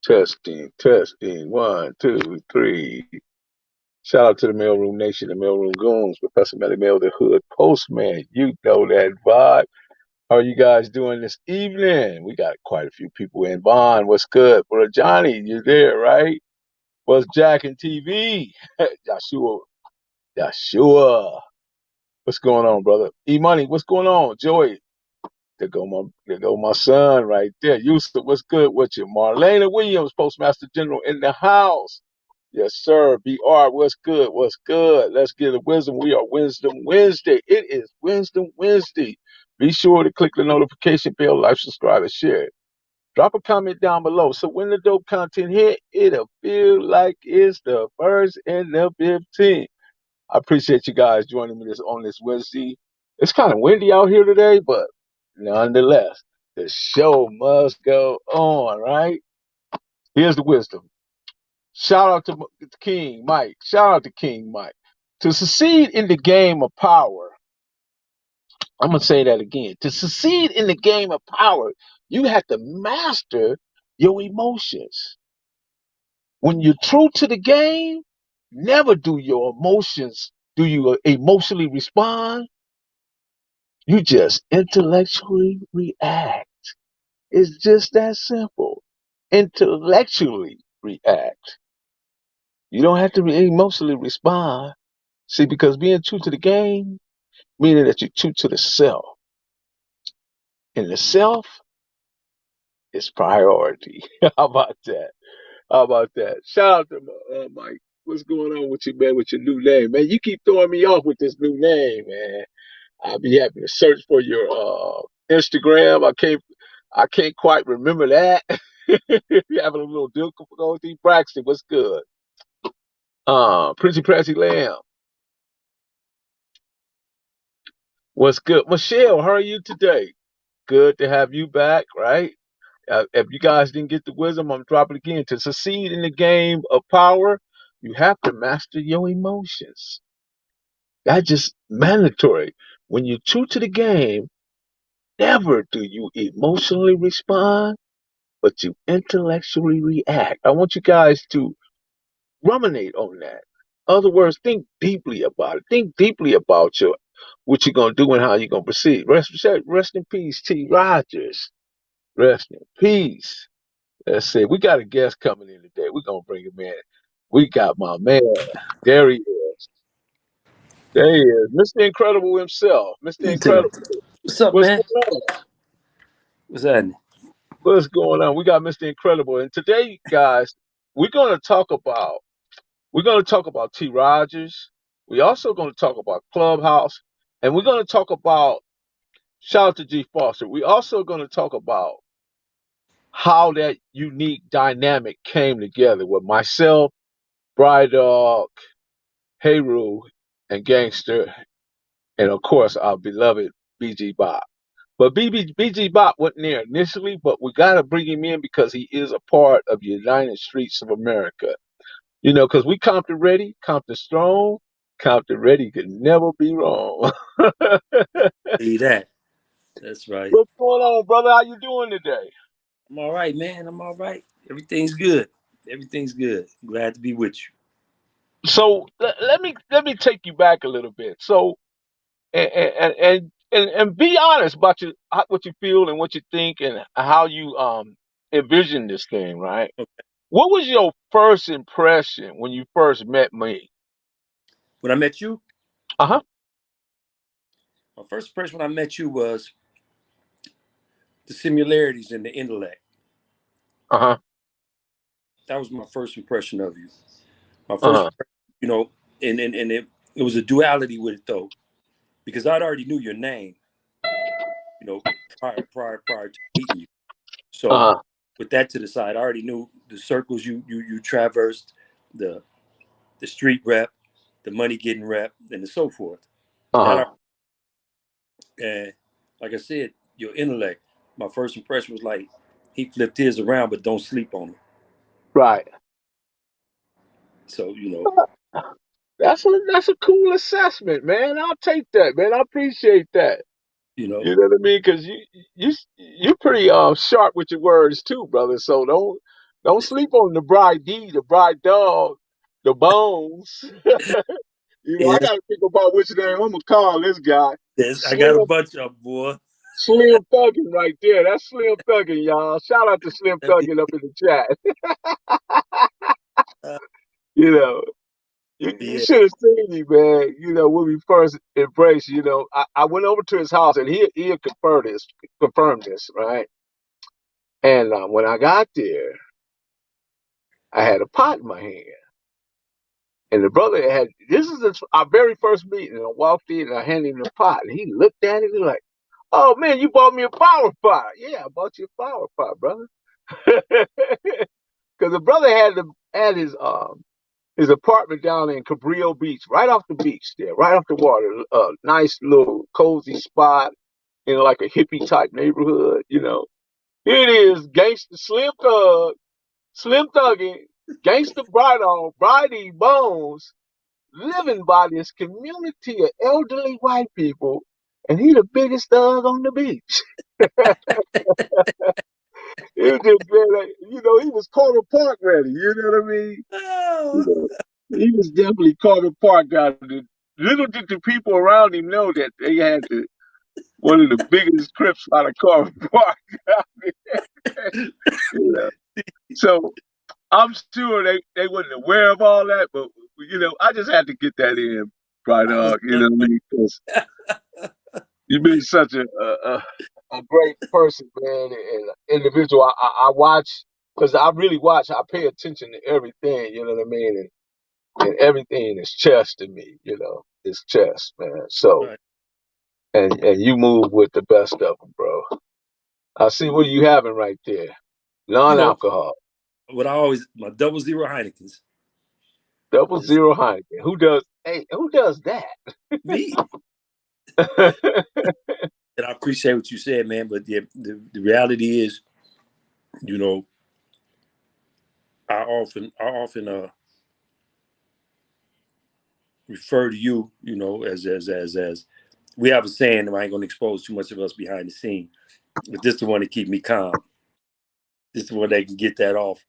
Testing, testing. One, two, three. Shout out to the Mailroom Nation, the Mailroom Goons, Professor Melly Mail, the Hood Postman. You know that vibe. How are you guys doing this evening? We got quite a few people in. Vaughn, what's good? Brother Johnny, you're there, right? What's Jack and TV? Joshua, Joshua. What's going on, brother? E Money, what's going on? Joey, there go my son right there. Yusuf, what's good with you? Marlena Williams, Postmaster General in the house. Yes, sir. BR, what's good? What's good? Let's get the wisdom. We are Wisdom Wednesday. It is Wisdom Wednesday. Be sure to click the notification bell, like, subscribe, and share. Drop a comment down below. So when the dope content hit, it'll feel like it's the first and the 15th. I appreciate you guys joining me on this Wednesday. It's kind of windy out here today, but nonetheless, the show must go on, right? Here's the wisdom. Shout out to King Mike. Shout out to King Mike. To succeed in the game of power, I'm going to say that again. To succeed in the game of power, you have to master your emotions. When you're true to the game, never do you emotionally respond? You just intellectually react. It's just that simple. Intellectually react. You don't have to emotionally respond. See, because being true to the game, meaning that you're true to the self. And the self is priority. How about that? How about that? Shout out to Mike. What's going on with you, man, with your new name? Man, you keep throwing me off with this new name, man. I'll be having to search for your Instagram. I can't quite remember that. You having a little difficulty. Braxton, what's good? Pretty Pressy Lamb, what's good? Michelle, how are you today? Good to have you back, right? If you guys didn't get the wisdom, I'm dropping it again. To succeed in the game of power, you have to master your emotions. That's just mandatory. When you're true to the game, never do you emotionally respond, but you intellectually react. I want you guys to ruminate on that. In other words, think deeply about it. Think deeply about what you're gonna do and how you're gonna proceed. Rest in peace, T. Rodgers. Rest in peace. Let's see. We got a guest coming in today. We're gonna bring him in. We got my man. There he is. There he is. Mr. Incredible himself. Mr. You too. Incredible. What's up, What's man? going on? What's happening? What's going on? We got Mr. Incredible. And today, guys, we're gonna talk about we're gonna talk about T. Rodgers. We also gonna talk about Clubhouse. And we're gonna talk about shout out to G Foster. We also gonna talk about how that unique dynamic came together with myself, Bry-D, Heru, and Gangster, and of course our beloved BG Bop. But BG Bop wasn't there initially, but we got to bring him in because he is a part of the United Streets of America. You know, because we Compton ready, Compton strong, Compton ready could never be wrong. See that? That's right. What's going on, brother? How you doing today? I'm all right, man. I'm all right. Everything's good. Everything's good. Glad to be with you. So let me take you back a little bit. So and be honest about what you feel and what you think and how you envision this thing, right? What was your first impression when you first met me? When I met you, Uh-huh. my first impression when I met you was the similarities in the intellect. Uh-huh. That was my first impression of you. My first, Uh-huh. you know, and it was a duality with it though, because I'd already knew your name, you know, prior to meeting you. So Uh-huh. with that to the side, I already knew the circles you traversed, the the street rep, the money getting rep, and so forth. That Uh-huh. and like I said, your intellect. My first impression was like he flipped his around, but don't sleep on him. Right. So you know, That's a cool assessment, man. I'll take that, man. I appreciate that. you know, You know what I mean? Because you're pretty sharp with your words too, brother. So Don't sleep on the Bry-D, the Bry dog, the bones. I Yes, got to think about which name I'm gonna call this guy. yes, I got a Slim, bunch of them, boy. Slim Thuggin right there. That's Slim Thuggin, y'all. Shout out to Slim Thuggin up in the chat. Uh, you know, you yeah, should have seen me, man. When we first embraced, I went over to his house and he had confirmed this, right? And when I got there, I had a pot in my hand. And the brother this is our very first meeting. And I walked in and I handed him the pot. And he looked at it and like, oh man, you bought me a flower pot. Yeah, I bought you a flower pot, brother. Because the brother had his apartment down in Cabrillo Beach, right off the beach there, right off the water. A nice little cozy spot in like a hippie type neighborhood. Here it is, gangster Slim Thuggin, gangster Bry-D Bones, living by this community of elderly white people, and he the biggest thug on the beach. It was just like, he was Carter Park ready. You know what I mean? You oh, know, he was definitely Carter Park guy. Little did the people around him know that they had one of the biggest crips out of Carter Park. you know? So I'm sure they wasn't aware of all that, but I just had to get that in, right? I was You know what I mean? 'Cause you've been such a great person, man, and individual. I watch because I really watch. I pay attention to everything. You know what I mean? And everything is chess to me. It's chess, man. So right. and you move with the best of them, bro. I see what you having right there. You know Non-alcohol, what I always my 00 Heinekens double is zero Heineken. Who does? Hey, who does that? me, and I appreciate what you said, man. But the reality is, you know, I often refer to you, as we have a saying, and I ain't gonna expose too much of us behind the scene, but this is the one that keep me calm. This is the one that can get that off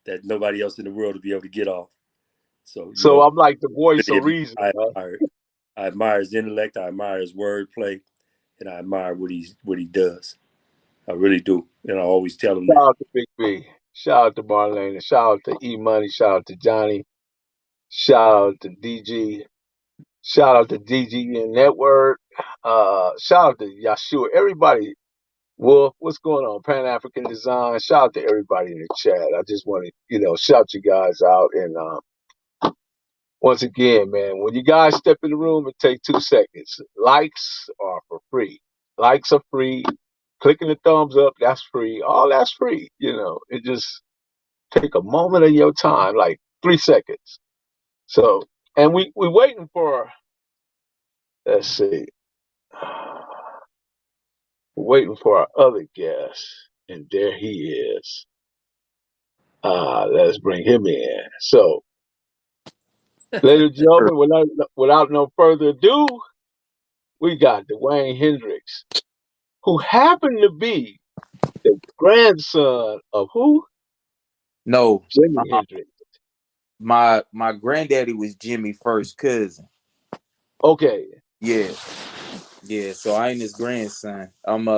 that nobody else in the world will be able to get off. So, So I'm like the voice of reason. I Huh? admire it. I admire his intellect, I admire his wordplay, and I admire what he does. I really do. And I always tell him Shout that. out to Big B. Shout out to Marlene. And shout out to E Money. Shout out to Johnny. Shout out to DG. Shout out to DG Network. Shout out to Yashua. Everybody. Wolf, what's going on? Pan African Design. Shout out to everybody in the chat. I just want to, shout you guys out. And once again, man, when you guys step in the room, it takes 2 seconds. Likes are for free. Likes are free. Clicking the thumbs up, that's free. All that's free. It just take a moment of your time, like 3 seconds. So, and we waiting for. Let's see. We're waiting for our other guest, and there he is. Let's bring him in. So, ladies and gentlemen, without no further ado, we got Dwayne Hendricks, who happened to be the grandson of who? No, Jimi Hendrix. my granddaddy was Jimmy first cousin. Okay, Yeah, yeah. So I ain't his grandson. I'm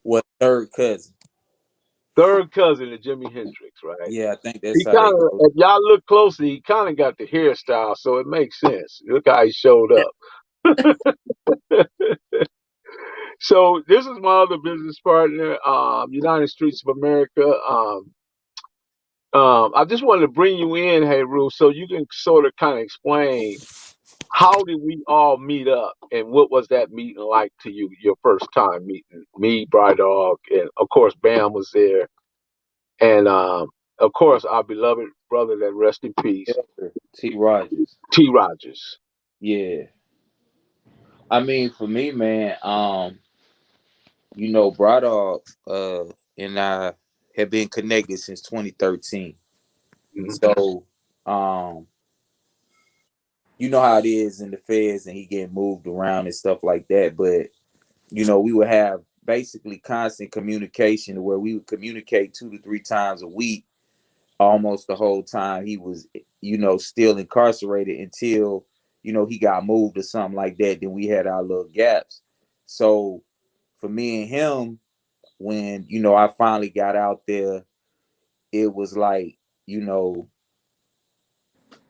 what third cousin. third cousin of Jimi Hendrix, right? Yeah, I think that's He how they kind of, go. if y'all look closely, he kind of got the hairstyle, so it makes sense. Look how he showed up. So this is my other business partner, United Streets of America. I just wanted to bring you in, hey Ruth, so you can sort of kind of explain how did we all meet up and what was that meeting like to you, your first time meeting me, Bride Dog, and of course Bam was there, and of course our beloved brother that rest in peace, T. Rodgers. T. Rodgers. Yeah, I mean for me, man. Braddock and I have been connected since 2013. Mhm. So, um, you know how it is in the feds, and he getting moved around and stuff like that. But we would have basically constant communication where we would communicate 2 to 3 times a week. almost the whole time he was, still incarcerated until, he got moved or something like that. Then we had our little gaps. So for me and him, when, I finally got out there, it was like,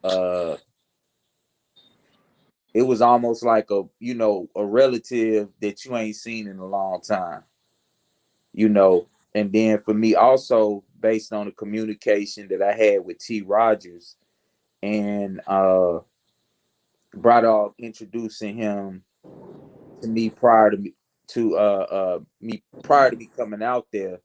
uh, it was almost like a relative that you ain't seen in a long time, you know. And then for me also, based on the communication that I had with T. Rodgers and Bry-D introducing him to me prior to me prior to me coming out there,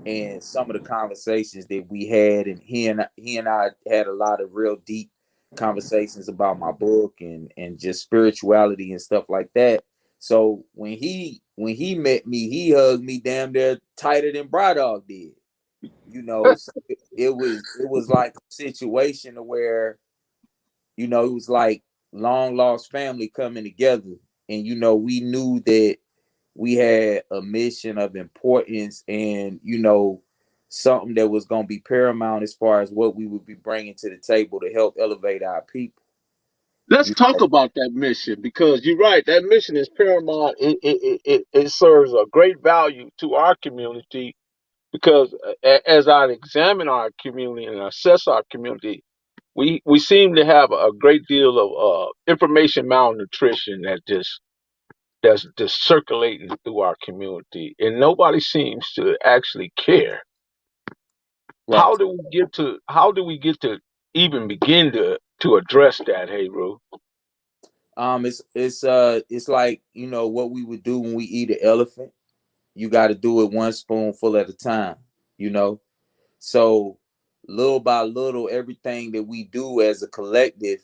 and some of the conversations that we had, and he and I had a lot of real deep conversations about my book and just spirituality and stuff like that. So when he met me, he hugged me damn near tighter than Bry-D did. So it was like a situation where, it was like long lost family coming together. And, we knew that we had a mission of importance and, something that was going to be paramount as far as what we would be bringing to the table to help elevate our people. Let's You talk know, about that mission because you're right. That mission is paramount. It serves a great value to our community because as I examine our community and assess our community, we seem to have a great deal of information malnutrition that's just circulating through our community, and nobody seems to actually care. right. How do we get to even begin to address that, hey Ru? It's like, what we would do when we eat an elephant. You got to do it one spoonful at a time, you know. So little by little, everything that we do as a collective,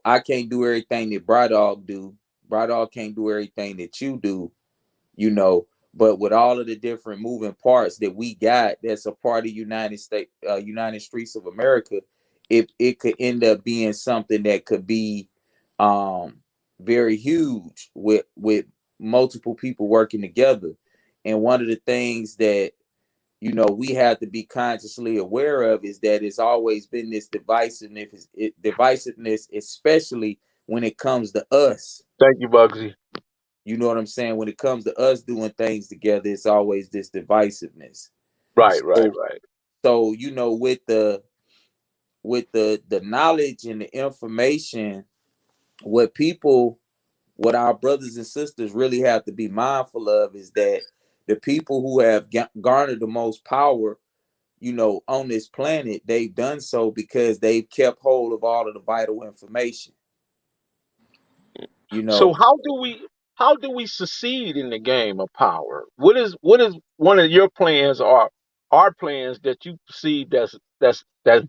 I can't do everything that Bry-D do. Bry-D can't do everything that you do, you know. But with all of the different moving parts that we got, that's a part of United Streets of America, it could end up being something that could be um very huge with multiple people working together. And one of the things that we have to be consciously aware of is that it's always been this divisiveness, especially when it comes to us. Thank you, Bugsy. You know what I'm saying? When it comes to us doing things together, it's always this divisiveness. Right, right, So, right. so with the knowledge and the information, what what our brothers and sisters really have to be mindful of is that the people who have garnered the most power, on this planet, they've done so because they've kept hold of all of the vital information. You So know, how do we succeed in the game of power? What is one of your plans or our plans that you perceive that's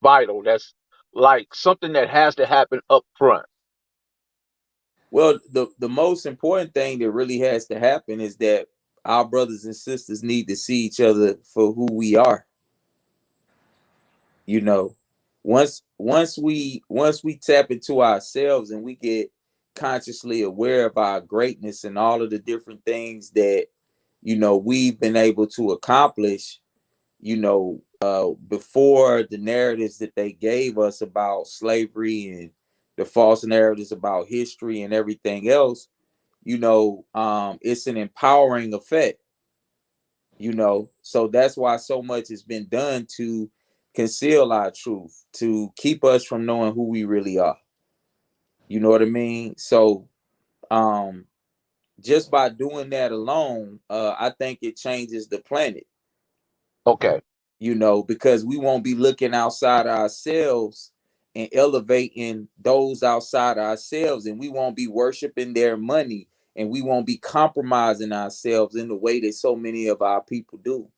vital, that's like something that has to happen up front? well, the most important thing that really has to happen is that our brothers and sisters need to see each other for who we are. You know, once we tap into ourselves and we get consciously aware of our greatness and all of the different things that we've been able to accomplish, before the narratives that they gave us about slavery and the false narratives about history and everything else, it's an empowering effect. So that's why so much has been done to conceal our truth, to keep us from knowing who we really are. You know what I mean? So um just by doing that alone, I think it changes the planet. Okay. Because we won't be looking outside ourselves and elevating those outside ourselves, and we won't be worshiping their money, and we won't be compromising ourselves in the way that so many of our people do.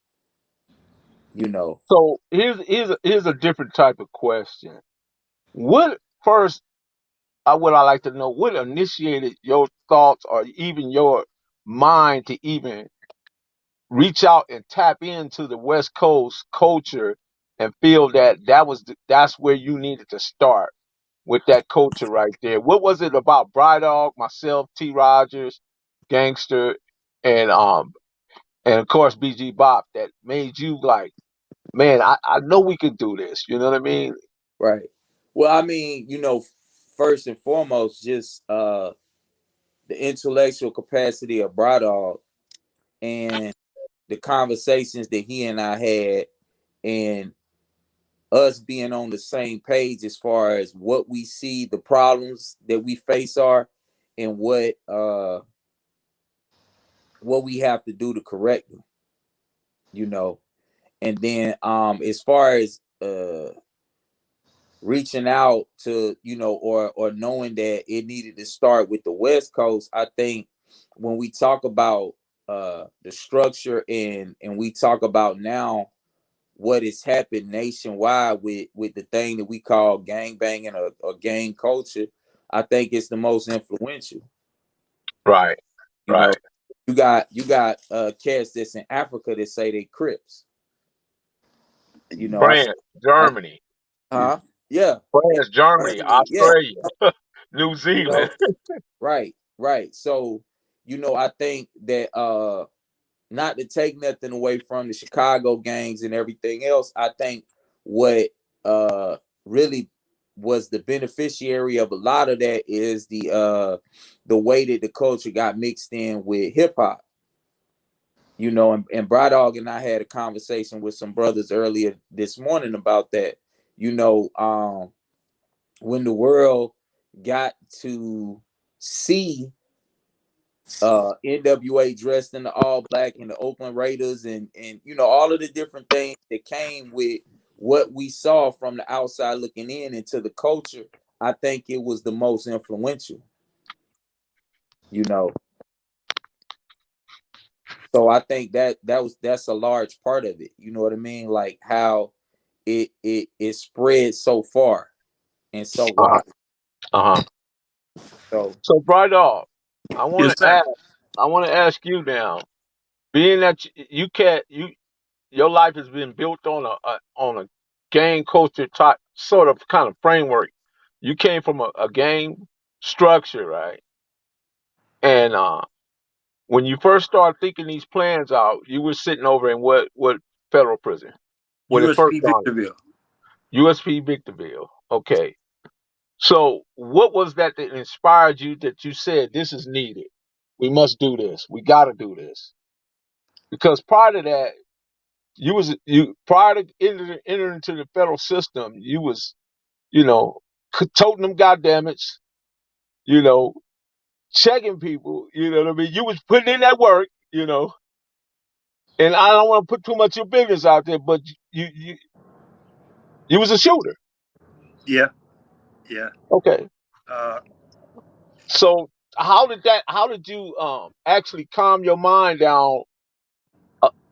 you know So here's a different type of question. What first what I like to know, what initiated your thoughts or even your mind to even reach out and tap into the West Coast culture and feel that that's where you needed to start with that culture right there. What was it about Bry-D, myself, T. Rodgers, Gangster, and and of course BG Bop that made you like man, I know we could do this. You know what I mean? Right. Well, I mean, first and foremost, just the intellectual capacity of Bry-D and the conversations that he and I had, and us being on the same page as far as what we see the problems that we face are, and what we have to do to correct them, and then as far as reaching out to, or knowing that it needed to start with the West Coast. I think when we talk about the structure, and we talk about now what has happened nationwide with the thing that we call gang banging, or gang culture, I think it's the most influential. Right. You know, Right. you got cats that's in Africa that say they Crips. I, France, I Germany, yeah, France, Germany, Germany, yeah, Australia, New you know, Zealand. right. So, I think that not to take nothing away from the Chicago gangs and everything else, I think what really was the beneficiary of a lot of that is the way that the culture got mixed in with hip hop. And Bry-D and I had a conversation with some brothers earlier this morning about that. When the world got to see NWA dressed in the all black, and the Oakland Raiders, and all of the different things that came with what we saw from the outside looking in into the culture, I think it was the most influential. So I think that's a large part of it. You know what I mean? Like how it spread so far and so Uh-huh. wide. Uh-huh. So So, Bright Dog, I Yes, want to sir. ask. I want to ask you now, being that you can't, your life has been built on a gang culture type sort of kind of framework. You came from a gang structure, right? And when you first started thinking these plans out, you were sitting over in what federal prison? When it first USP started, Victorville. USP Victorville. Okay. So, what was that inspired you that you said this is needed? We must do this. We got to do this. Because prior to that, you prior to entering into the federal system, you was you know toting them goddammits, you know, checking people. You know what I mean? You was putting in that work. And I don't want to put too much of your business out there, but you was a shooter. Yeah, yeah. Okay. Uh, So how did you actually calm your mind down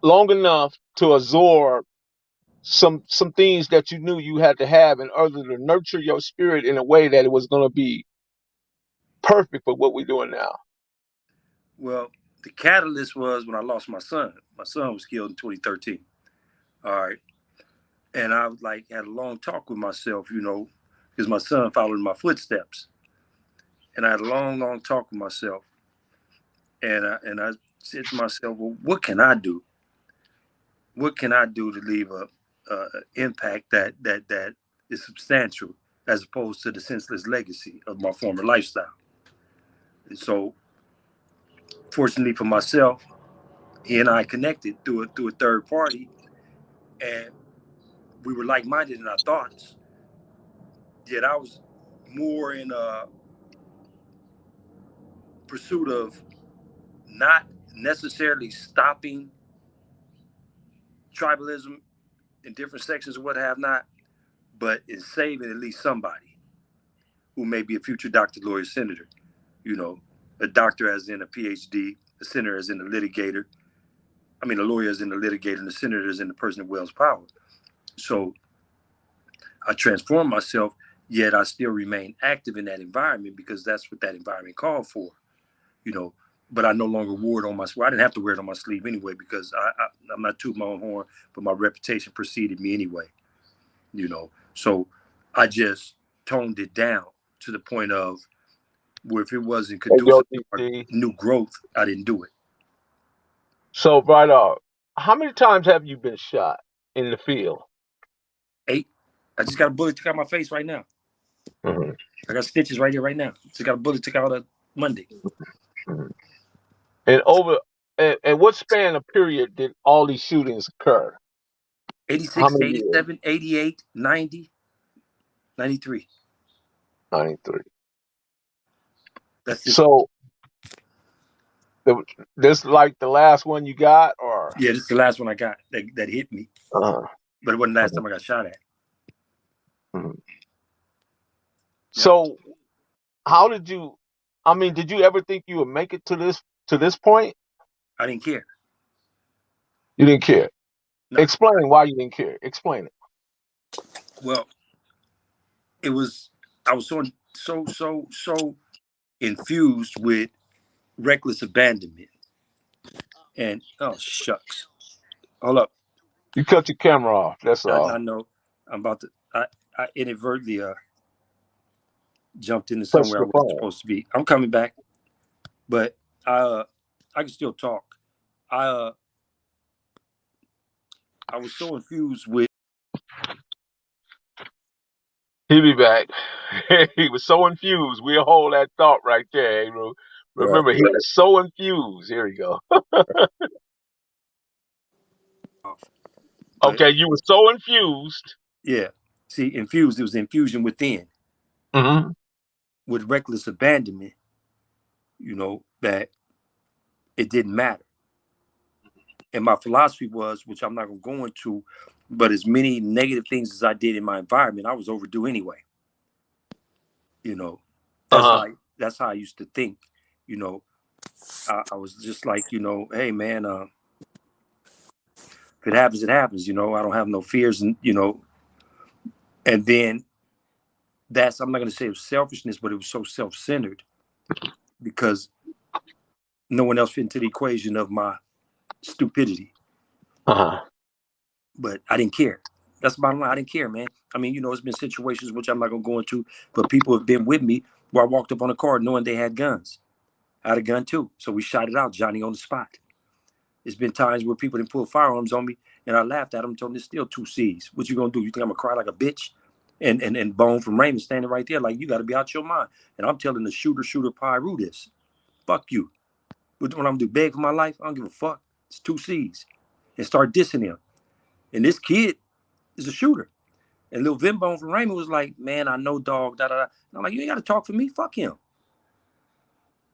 long enough to absorb some things that you knew you had to have in order to nurture your spirit in a way that it was going to be perfect for what we're doing now? well, the catalyst was when I lost my son. My son was killed in 2013. All right. And I was like, had a long talk with myself, because my son followed in my footsteps. And I had a long, long talk with myself. And I said to myself, well, what can I do? What can I do to leave a impact that is substantial as opposed to the senseless legacy of my former lifestyle? And so, fortunately for myself, he and I connected through a third party, and we were like minded in our thoughts. Yet I was more in a pursuit of not necessarily stopping tribalism in different sections or what have not, but in saving at least somebody who may be a future doctor, lawyer, senator. You know, a doctor as in a PhD, a senator as in a litigator. I mean, a lawyer as in a litigator, and a senator as in the person that wields power. So I transformed myself, yet I still remain active in that environment because that's what that environment called for. You know, but I no longer wore it on my sleeve. I didn't have to wear it on my sleeve anyway because I'm not tooting my own horn, but my reputation preceded me anyway. So I just toned it down to the point of where if it wasn't Hey, yo, conducive to our DC. new growth, I didn't do it. So, right off, how many times have you been shot? in the field? 8. I just got a bullet took out my face right now. Mm-hmm. I got stitches right here right now. Just got a bullet took out Monday. Mm-hmm. And what span of period did all these shootings occur? 86, 87, 88, 90, 93. 93. That's just So this like the last one you got, or this is the last one I got that hit me. uh-huh. But it wasn't the last time I got shot at. Mm-hmm. Yep. So how did you? I mean, did you ever think you would make it to this point? I didn't care. You didn't care. No. Explain why you didn't care. Explain it. Well, I was so infused with reckless abandonment. And oh shucks. Hold up. You cut your camera off. That's all. I know I'm about to I inadvertently jumped into Press somewhere I the wasn't phone. supposed to be. I'm coming back, but I can still talk. I was so infused with. He'll be back. He was so infused. We'll hold that thought right there, Ru. Right. Remember, he was so infused. Here we go. But Okay, you were so infused. yeah, see, infused. It was infusion within Mm-hmm. with reckless abandonment. That it didn't matter. And my philosophy was, which I'm not going to go into, but as many negative things as I did in my environment, I was overdue anyway. That's Uh-huh. how I used to think. I was just like, hey man, if it happens, it happens. I don't have no fears, and and then I'm not going to say it was selfishness, but it was so self-centered because no one else fit into the equation of my stupidity. Uh-huh. But I didn't care. That's the bottom line. I didn't care, man. I mean, it's been situations which I'm not going to go into, but people have been with me where I walked up on a car knowing they had guns. I had a gun too. So we shot it out, Johnny on the spot. There's been times where people didn't pull firearms on me and I laughed at them, told them there's still 2 C's. What you going to do? You think I'm going to cry like a bitch? And Bone from Raymond standing right there like, you got to be out your mind. And I'm telling the shooter Pyru this. Fuck you. What I'm going to do? Beg for my life? I don't give a fuck. It's 2 C's. And start dissing him. And this kid is a shooter. And Lil Vin Bone from Raymond was like, man, I know, dog, da-da-da. And I'm like, you ain't got to talk for me. Fuck him.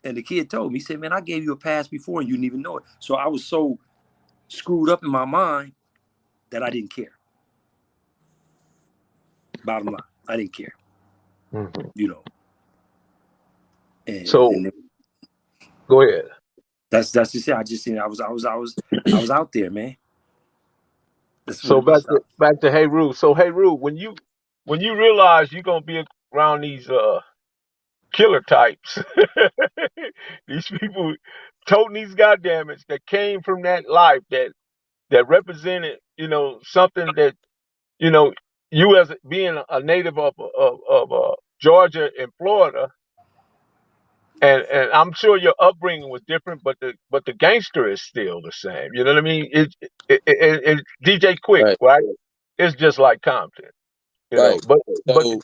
And the kid told me, he said, man, I gave you a pass before and you didn't even know it. So I was so screwed up in my mind that I didn't care. Bottom line, I didn't care. Mm-hmm. And, so and go ahead. That's just it. I was out there, man. That's So what it was. back to Hey Ru. So Hey Ru, when you realize you're gonna be around these killer types, these people toting these goddammits that came from that life that represented, something that, you as being a native of Georgia and Florida, and I'm sure your upbringing was different, but the gangster is still the same. You know what I mean? It DJ Quick, Right. right? It's just like Compton, Right. but So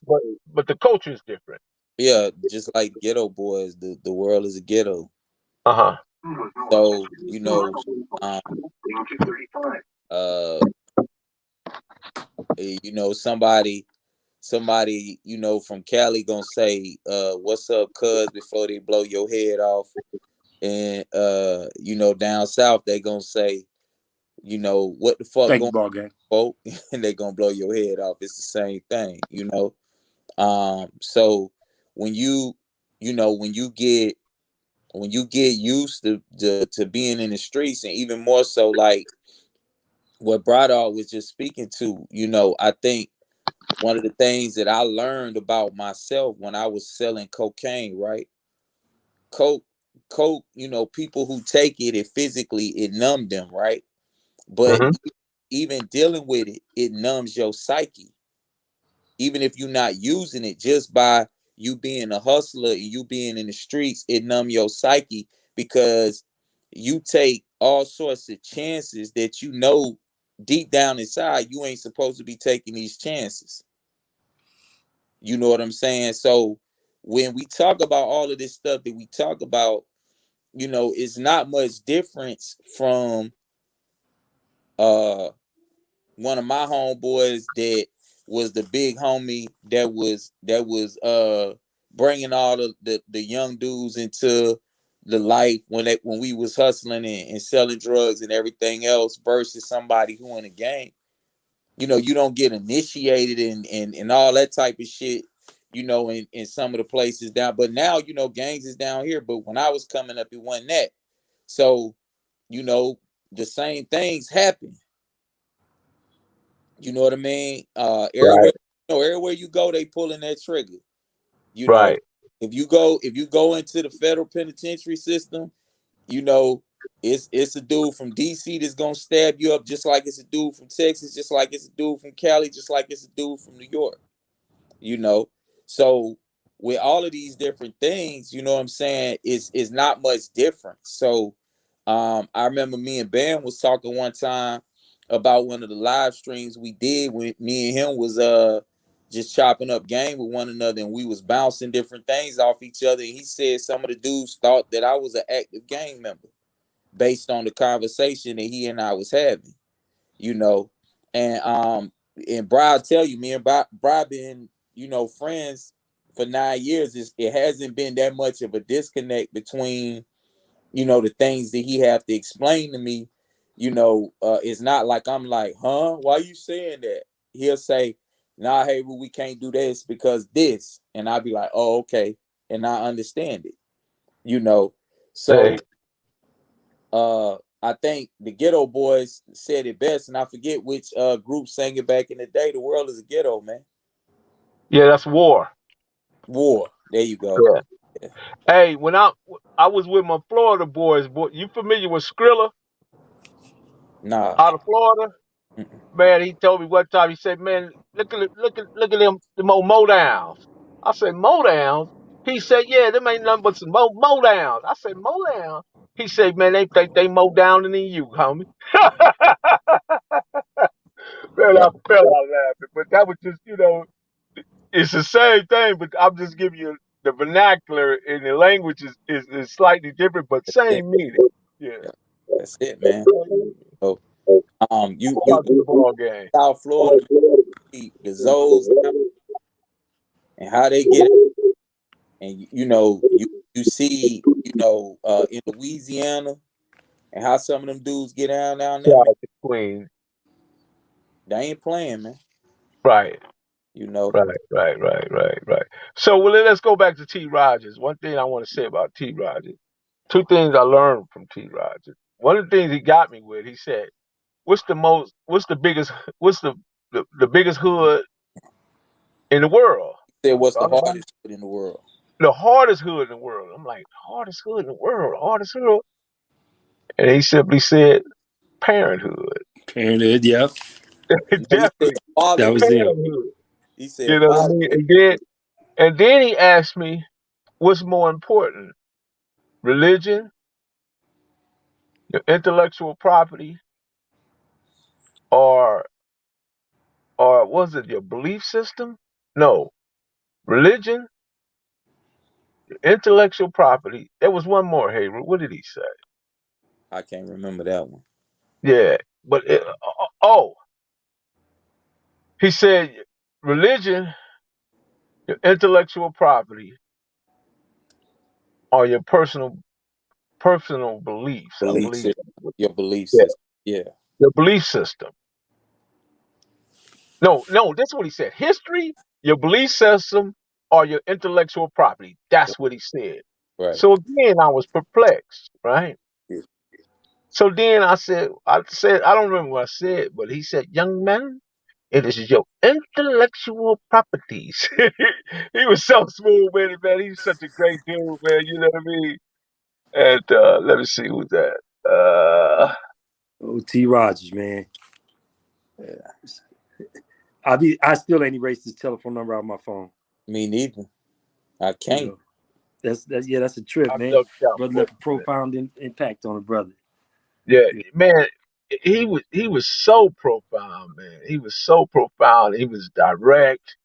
the culture is different. yeah, just like ghetto boys, the world is a ghetto. Uh-huh. So, um, uh, somebody, from Cali gonna say, what's up, cuz, before they blow your head off. And, down south, they gonna say, what the fuck Thank going you, ball gang. on, and they gonna blow your head off. It's the same thing, So when you get used to being in the streets, and even more so like what Bry-D was just speaking to, I think one of the things that I learned about myself when I was selling cocaine, right? Coke, people who take it physically, it numbed them, right? But Mm-hmm. even dealing with it, it numbs your psyche. Even if you're not using it, just by you being a hustler and you being in the streets, it numb your psyche because you take all sorts of chances that deep down inside, you ain't supposed to be taking these chances. You know what I'm saying? So when we talk about all of this stuff that we talk about, you know, it's not much difference from one of my homeboys that was the big homie that was bringing all the young dudes into the life when we was hustling and selling drugs and everything else versus somebody who in a gang. You know, you don't get initiated and all that type of shit, you know, in some of the places down. But now, you know, gangs is down here. But when I was coming up, it wasn't that. So, you know, the same things happen. You know what I mean? Everywhere, Right. you know, everywhere you go, they pulling that trigger. You know, Right. if you go into the federal penitentiary system, you know, it's a dude from DC that's gonna stab you up just like it's a dude from Texas, just like it's a dude from Cali, just like it's a dude from New York. You know, so with all of these different things, you know what I'm saying, it's not much different. So I remember me and Bam was talking one time about one of the live streams we did when me and him was just chopping up game with one another, and we was bouncing different things off each other. And he said some of the dudes thought that I was an active gang member based on the conversation that he and I was having, you know. And Bry, tell you, me and Bry been, you know, friends for 9 years. It hasn't been that much of a disconnect between, you know, the things that he have to explain to me. You know, it's not like I'm like, huh, why you saying that? He'll say, nah, hey, well, we can't do this because this. And I'll be like, oh, okay. And I understand it, you know. So Hey. I think the Ghetto Boys said it best, and I forget which group sang it back in the day. The world is a ghetto, man. Yeah, that's war. War. There you go. Yeah. Yeah. Hey, when I was with my Florida boys, boy, you familiar with Skrilla Nah. out of Florida? Mm-mm. Man, he told me one time. He said, "Man, look at them old Modowns." I said, "Modowns." He said, "Yeah, them ain't nothing but some Modowns." I said, "Modowns." He said, "Man, they think they more down than you, homie." Man, Right. I fell out laughing, but that was just, it's the same thing, but I'm just giving you the vernacular and the language is slightly different, but That's it. same meaning. Yeah. Yeah. That's it, man. So you About the ball game. South Florida, man, the Zoes and how they get, and you know, you see, you know, in Louisiana and how some of them dudes get down there, Shout man. out to Queen. They ain't playing, man. Right. You know. Right. So well, let's go back to T. Rodgers. One thing I want to say about T. Rodgers. Two things I learned from T. Rodgers. One of the things he got me with, he said, what's the biggest, what's the biggest hood in the world? Said what's the Thought about it. hardest food in the world? The hardest hood in the world. I'm like, hardest hood in the world, hardest hood. And he simply said, parenthood. Parenthood, yep. No, he said Definitely That was fatherhood. him. parenthood. He said You know what I mean? fatherhood. And then he asked me, what's more important? Religion, your intellectual property, or was it your belief system? No. Religion, your intellectual property. There was one more, Hayward. What did he say? I can't remember that one. Yeah. But he said religion, your intellectual property, or your personal beliefs. I Belief believe. system. Your belief Yeah. system. Yeah. Your belief system. No, that's what he said. History, your belief system, or your intellectual property. That's what he said. Right. So again, I was perplexed, right? Yeah. So then I said, I don't remember what I said, but he said, young man, it is your intellectual properties. He was so smooth with it, man. He was such a great dude, man. You know what I mean? And let me see who's that. Oh, T. Rodgers, man. I still ain't erased his telephone number out of my phone. Me neither. I You can't. know, that's a trip, I man. know South Brother left Florida, a man. profound impact on a brother. Yeah, Yeah. man. he was so profound, man. He was so profound. He was direct,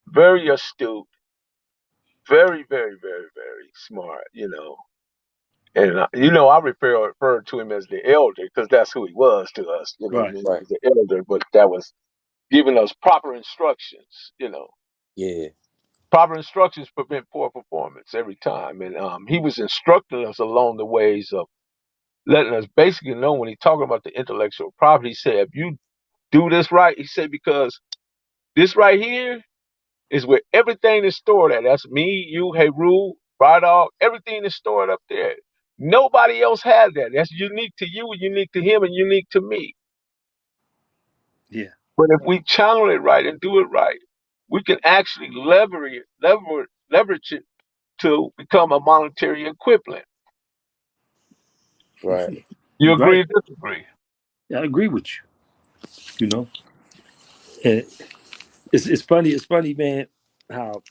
very astute, very, very, very, very smart. And I refer to him as the elder because that's who he was to us. Right. He was the elder, but that was giving us proper instructions. Yeah. Proper instructions prevent poor performance every time, and he was instructing us along the ways of letting us basically know when he's talking about the intellectual property. He said, if you do this right, he said, because this right here is where everything is stored at. That's me, you, Heru, Bry-D, everything is stored up there. Nobody else has that. That's unique to you, unique to him, and unique to me. Yeah. But if we channel it right and do it right, we can actually leverage it to become a monetary equivalent. Right. You You're agree right. or disagree? I agree with you. And it's funny. It's funny, man, how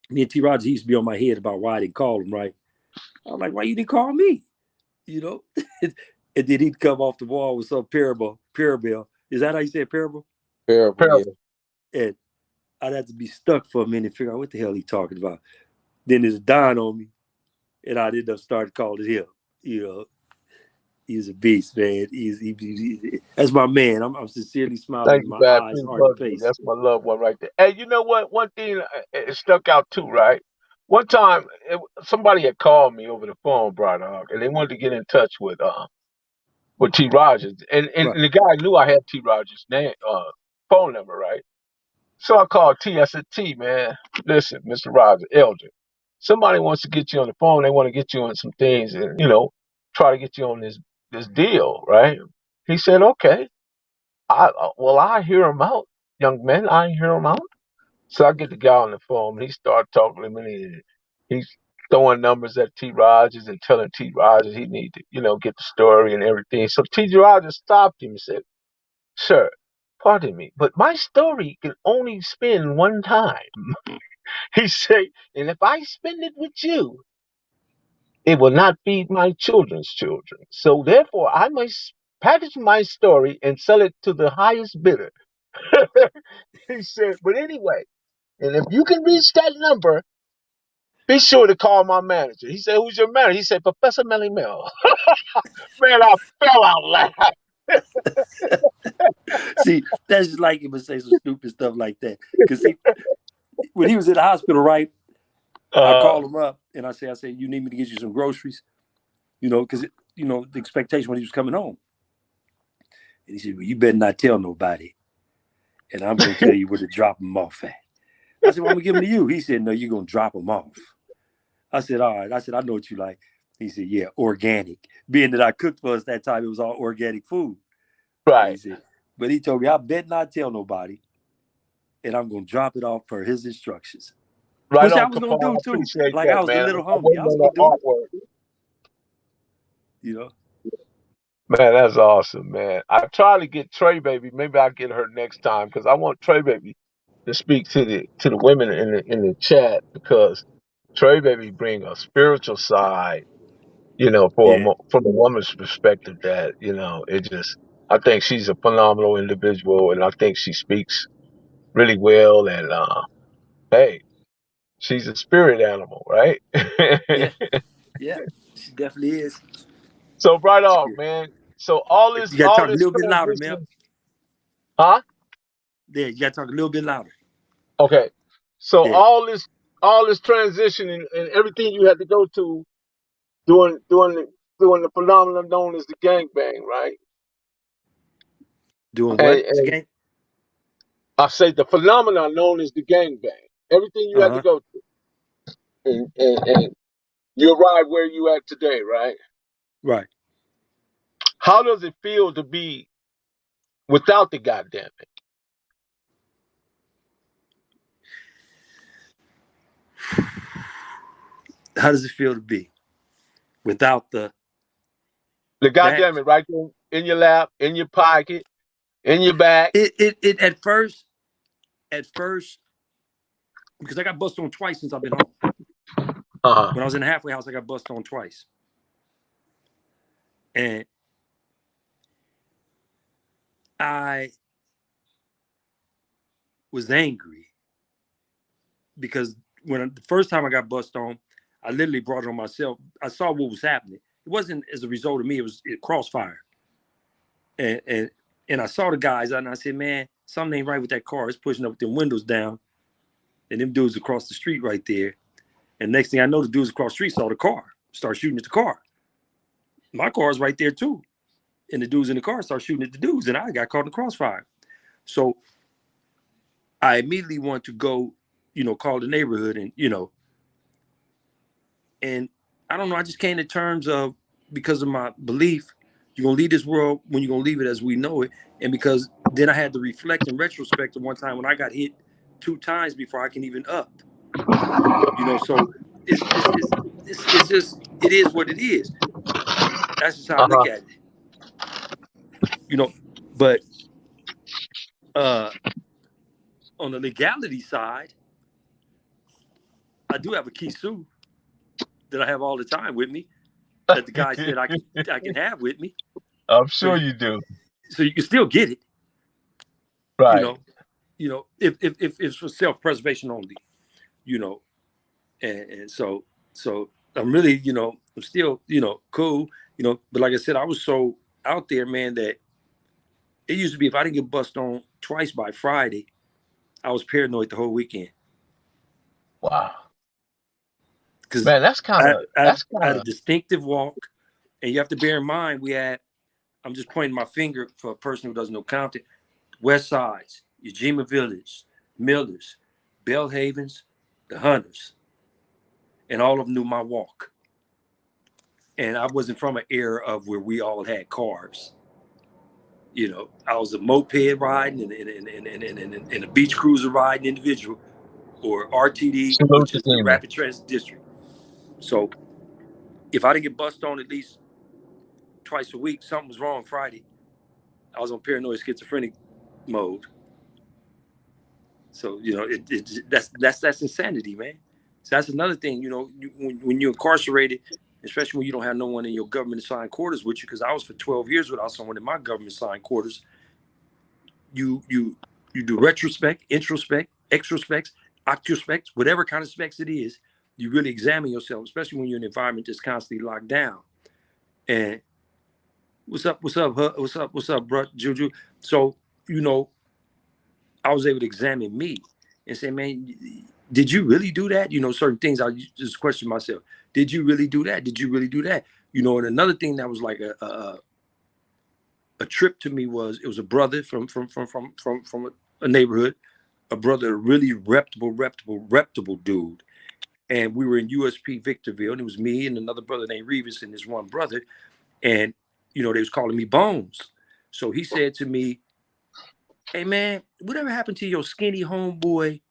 me and T. Rodgers used to be on my head about why I didn't call him, right? I'm like, why you didn't call me? And then he'd come off the wall with some parable. Is that how you say parable? Parable, yeah. Parable. And I'd have to be stuck for a minute, figure out what the hell he talking about. Then it's dawned on me, and I'd end up starting calling him. He's a beast, man. That's my man. I'm sincerely smiling Thank in you, my Bad. eyes, Please heart, and bug me. face. That's my loved one right there. Hey, you know what? One thing it stuck out too, right? One time, somebody had called me over the phone, Bry-D, and they wanted to get in touch with T. Rodgers, and Right. the guy knew I had T. Rodgers' name, phone number, right? So I called T. I said, T, man, listen, Mr. Rodgers, Elder, somebody wants to get you on the phone. They want to get you on some things, and try to get you on this deal, right? He said, okay. I hear him out, young man. I hear him out. So I get the guy on the phone. And he started talking to me. And he's throwing numbers at T. Rodgers and telling T. Rodgers he need to, get the story and everything. So T. Rodgers stopped him and said, "Sir, pardon me, but my story can only spin one time." He said, "And if I spend it with you, it will not feed my children's children. So therefore, I must package my story and sell it to the highest bidder." He said, but anyway, and if you can reach that number, be sure to call my manager. He said, who's your manager? He said, Professor Melly Mel. Man, I fell out laughing. See, that's just like him to say some stupid stuff like that. Because when he was in the hospital, right, I called him up and I say, you need me to get you some groceries? Because, the expectation when he was coming home. And he said, well, you better not tell nobody. And I'm going to tell you where to drop them off at. I said, well, I'm going to give them to you. He said, no, you're going to drop them off. I said, all right. I said, I know what you like. He said, yeah, organic. Being that I cooked for us that time, it was all organic food. Right. He said, but he told me, I better not tell nobody. And I'm going to drop it off per his instructions. Right Which I on, was going to Capone. do, I too. appreciate Like I that, was the man. little I'm homie. I waiting was on that going to do artwork. it. Man, that's awesome, man. I try to get Trey Baby. Maybe I'll get her next time because I want Trey Baby to speak to the women in the chat because Trey Baby bring a spiritual side, Yeah. from a woman's perspective that, I think she's a phenomenal individual and I think she speaks really well and, hey, she's a spirit animal, right? Yeah. Yeah. She definitely is. So right on, Yeah. man. So all You this, got to all talk a this little bit louder, man. transition, huh? Yeah, you got to talk a little bit louder. Okay. So Yeah. all this transition and everything you had to go to doing the phenomenon known as the gangbang, right? Doing what? And Again? I say the phenomenon known as the gangbang. Everything you had to Uh-huh. go through, and you arrived where you at today, right? Right. How does it feel to be without the goddamn it? How does it feel to be without the The that? goddamn it right there in your lap, in your pocket, in your back. It at first, because I got busted on twice since I've been home. Uh-huh. When I was in the halfway house, I got busted on twice. And I was angry because the first time I got bust on, I literally brought it on myself. I saw what was happening. It wasn't as a result of me. It was crossfire. And I saw the guys and I said, man, something ain't right with that car. It's pushing up with them windows down. And them dudes across the street right there. And next thing I know, the dudes across the street saw the car, start shooting at the car. My car's right there too. And the dudes in the car start shooting at the dudes. And I got caught in the crossfire. So I immediately want to go, call the neighborhood and, and I don't know, I just came to terms of, because of my belief, you're going to leave this world when you're going to leave it as we know it. And because then I had to reflect in retrospect of one time when I got hit 2 times before I can even up, so it's just, it is what it is. That's just how I look at it, but on the legality side, I do have a key sue that I have all the time with me that the guy said I can have with me. I'm sure you do. So you can still get it, right? If it's for self-preservation only, and so I'm really, I'm still, cool, but like I said, I was so out there, man, that it used to be if I didn't get bust on twice by Friday, I was paranoid the whole weekend. Wow. Because man, that's kind of I had a distinctive walk, and you have to bear in mind I'm just pointing my finger for a person who doesn't know Compton, West Sides, Ujima Village, Millers, Bellhavens, the Hunters, and all of them knew my walk. And I wasn't from an era of where we all had cars. I was a moped riding and a beach cruiser riding individual, or RTD, which is the Rapid Transit District. So if I didn't get bust on at least twice a week, something was wrong Friday. I was on paranoid schizophrenic mode. So, that's insanity, man. So that's another thing, when you're incarcerated, especially when you don't have no one in your government assigned quarters with you, because I was for 12 years without someone in my government assigned quarters. You do retrospect, introspect, extrospect, octospect, whatever kind of specs it is. You really examine yourself, especially when you're in an environment that's constantly locked down. And what's up, bro, Juju? So, I was able to examine me and say, man, did you really do that? Certain things I just question myself. Did you really do that? Did you really do that? And another thing that was like a trip to me was, it was a brother from a neighborhood, a brother, a really reputable dude. And we were in USP Victorville, and it was me and another brother named Revis and this one brother. And, they was calling me Bones. So he said to me, hey, man, whatever happened to your skinny homeboy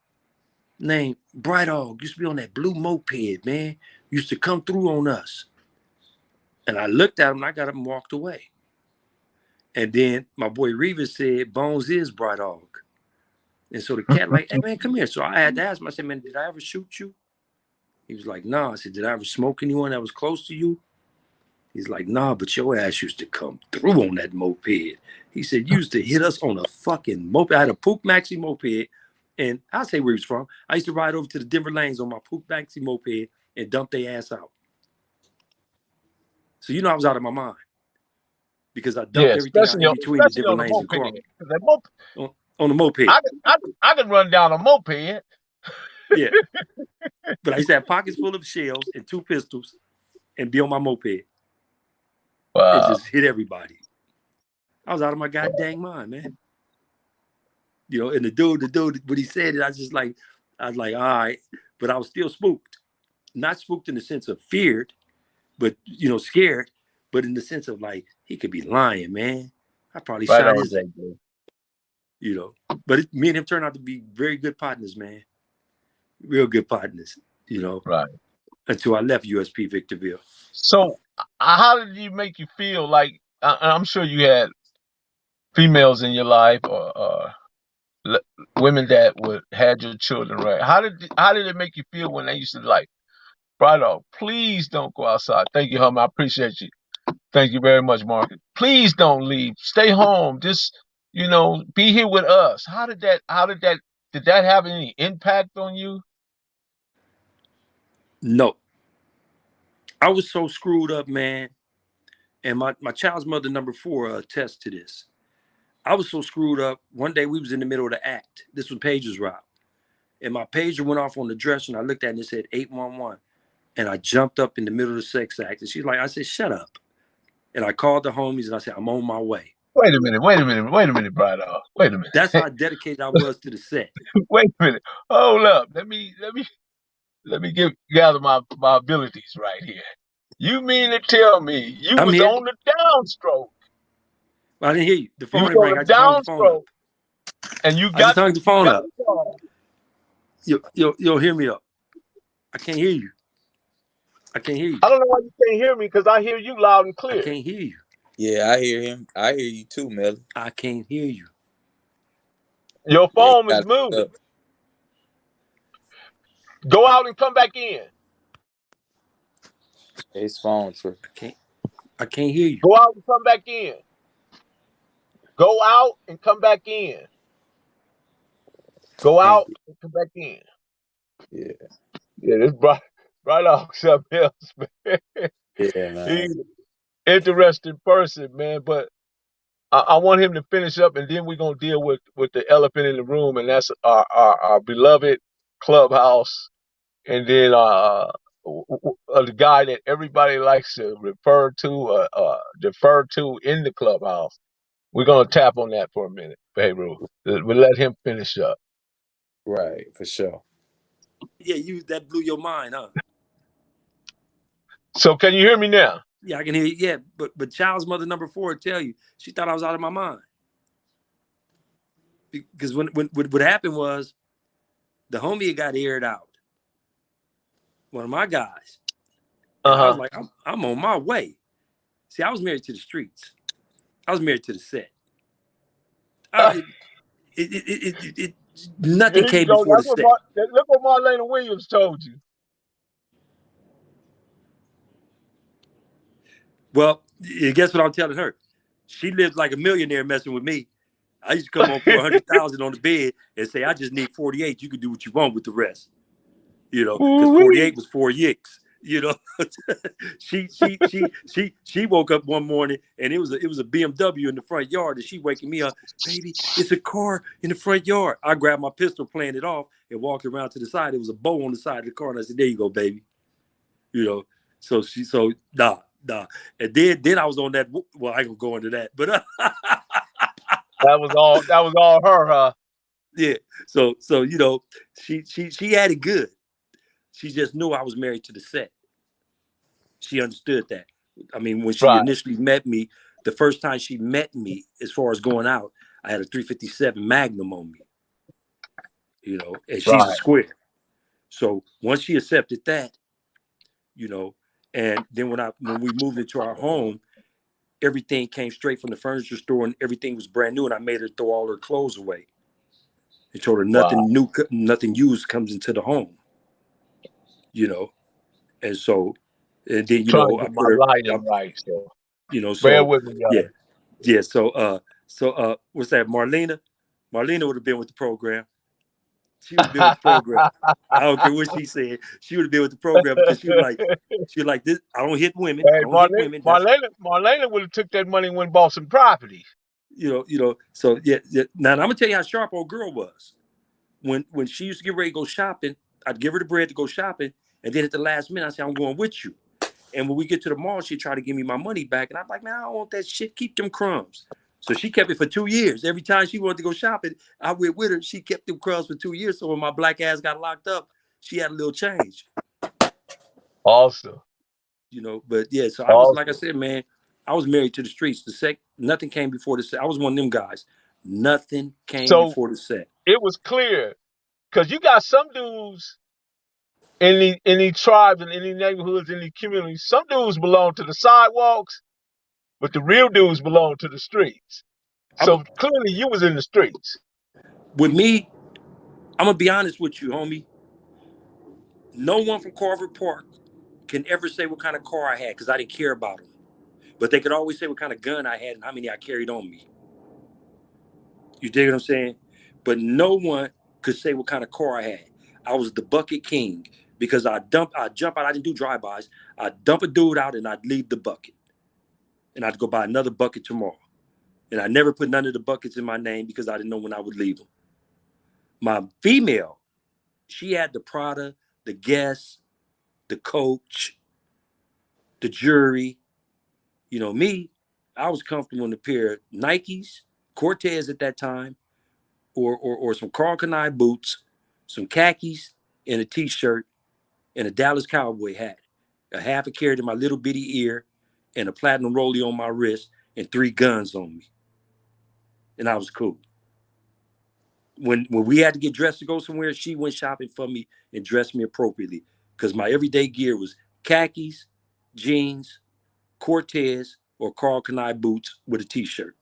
named Bry-D? Used to be on that blue moped, man. Used to come through on us. And I looked at him and I got up and walked away. And then my boy Revis said, Bones is Bry-D. And so the cat like, hey, man, come here. So I had to ask him, I said, man, did I ever shoot you? He was like, nah. I said, did I ever smoke anyone that was close to you? He's like, nah, but your ass used to come through on that moped. He said, you used to hit us on a fucking moped. I had a Pook Maxi moped. And I'll say where he was from. I used to ride over to the Denver lanes on my Pook Maxi moped and dump their ass out. So I was out of my mind. Because I dumped everything out in between the Denver lanes and car. On the moped. I could run down a moped. Yeah. But I used to have pockets full of shells and 2 pistols and be on my moped. Wow. And just hit everybody. I was out of my goddamn mind, man. And the dude, when he said it, I was like, all right. But I was still spooked. Not spooked in the sense of feared, but, scared. But in the sense of like, he could be lying, man. I probably shot his ass. But me and him turned out to be very good partners, man. Real good partners, Right. Until I left USP Victorville. So how did you make you feel? Like, I'm sure you had females in your life or women that had your children, right? How did it make you feel when they used to like, Bry-D, please don't go outside. Thank you, Hum. I appreciate you. Thank you very much, Mark. Please don't leave. Stay home. Just be here with us. Did that have any impact on you? No. I was so screwed up, man. And my child's mother, number 4, attests to this. I was so screwed up. One day we was in the middle of the act. This was Pager's route. And my pager went off on the dresser, and I looked at it and it said 811. And I jumped up in the middle of the sex act. And she's like, I said, shut up. And I called the homies and I said, I'm on my way. Wait a minute, Bry-D. Wait a minute. That's how dedicated I was to the set. Wait a minute. Hold up. Let me gather my abilities right here. You mean to tell me you I'm was here. on the downstroke? I didn't hear you. The phone You rang. on I the just hung the phone up. downstroke, and you I just got hung the phone up. the call. You'll hear me up. I can't hear you. I can't hear you. I don't know why you can't hear me, because I hear you loud and clear. I can't hear you. Yeah, I hear him. I hear you too, Melly. I can't hear you. Your phone is moving. Go out and come back in. His phone trip. I can't hear you. Go out and come back in. Go out and come back in. Go out and come back in. Yeah. Yeah, this right off something else, man. Yeah, man. He's an interesting person, man. But I want him to finish up, and then we're gonna deal with the elephant in the room, and that's our beloved Clubhouse, and then the guy that everybody likes to refer to, defer to in the Clubhouse. We're gonna tap on that for a minute, Beirut. We'll let him finish up. Right, for sure. Yeah, that blew your mind, huh? So can you hear me now? Yeah, I can hear you. Yeah, but child's mother, number 4, tell you she thought I was out of my mind. Because when what happened was, the homie got aired out. One of my guys. And I was like, I'm on my way. See, I was married to the streets. I was married to the set. Nothing came before the set. Look what Marlena Williams told you. Well, guess what I'm telling her? She lived like a millionaire messing with me. I used to come home for 100,000 on the bed and say, I just need 48. You can do what you want with the rest. Because 48 was 4 yicks. She woke up one morning and it was a BMW in the front yard, and she waking me up, baby, it's a car in the front yard. I grabbed my pistol, playing it off, and walked around to the side. It was a bow on the side of the car, and I said, there you go, baby. So nah. And then I was on that. Well, I ain't gonna go into that, but that was all her, huh? Yeah. So she had it good. She just knew I was married to the set. She understood that. I mean, when she initially met me, the first time she met me, as far as going out, I had a 357 Magnum on me. And she's a square. So once she accepted that, and then when we moved into our home, everything came straight from the furniture store, and everything was brand new. And I made her throw all her clothes away. And told her nothing new, nothing used comes into the home. And so, and then I put her. Right, so. So bear with me, y'all. Yeah. So what's that? Marlena would have been with the program. She would have been with the program. I don't care what she said. She would have been with the program, because she was like this. I don't hit women. Hey, I don't hit women. Marlena would have took that money and went and bought some property. So yeah. Now I'm gonna tell you how sharp old girl was. When she used to get ready to go shopping, I'd give her the bread to go shopping, and then at the last minute I say, I'm going with you. And when we get to the mall, she'd try to give me my money back, and I'm like, man, I don't want that shit. Keep them crumbs. So she kept it for 2 years. Every time she wanted to go shopping, I went with her. She kept them crumbs for 2 years. So when my black ass got locked up, she had a little change. Awesome. But yeah, so I was, like I said, man, I was married to the streets. Nothing came before the set. I was one of them guys. Nothing came before the set. It was clear, because you got some dudes in the tribes and in the neighborhoods, in the communities. Some dudes belong to the sidewalks, but the real dudes belong to the streets. So clearly you was in the streets. With me, I'm going to be honest with you, homie. No one from Carver Park can ever say what kind of car I had, because I didn't care about them. But they could always say what kind of gun I had and how many I carried on me. You dig what I'm saying? But no one could say what kind of car I had. I was the bucket king because I jump out. I didn't do drive-bys. I'd dump a dude out and I'd leave the bucket. And I'd go buy another bucket tomorrow. And I never put none of the buckets in my name because I didn't know when I would leave them. My female, she had the Prada, the Guess, the Coach, the Jury. You know, me, I was comfortable in a pair of Nikes, Cortez at that time, or some Carl Kanai boots, some khakis, and a t-shirt, and a Dallas Cowboy hat, a half a carat in my little bitty ear, and a platinum rollie on my wrist, and 3 guns on me. And I was cool. When we had to get dressed to go somewhere, she went shopping for me and dressed me appropriately because my everyday gear was khakis, jeans, Cortez, or Carl Kanai boots with a t-shirt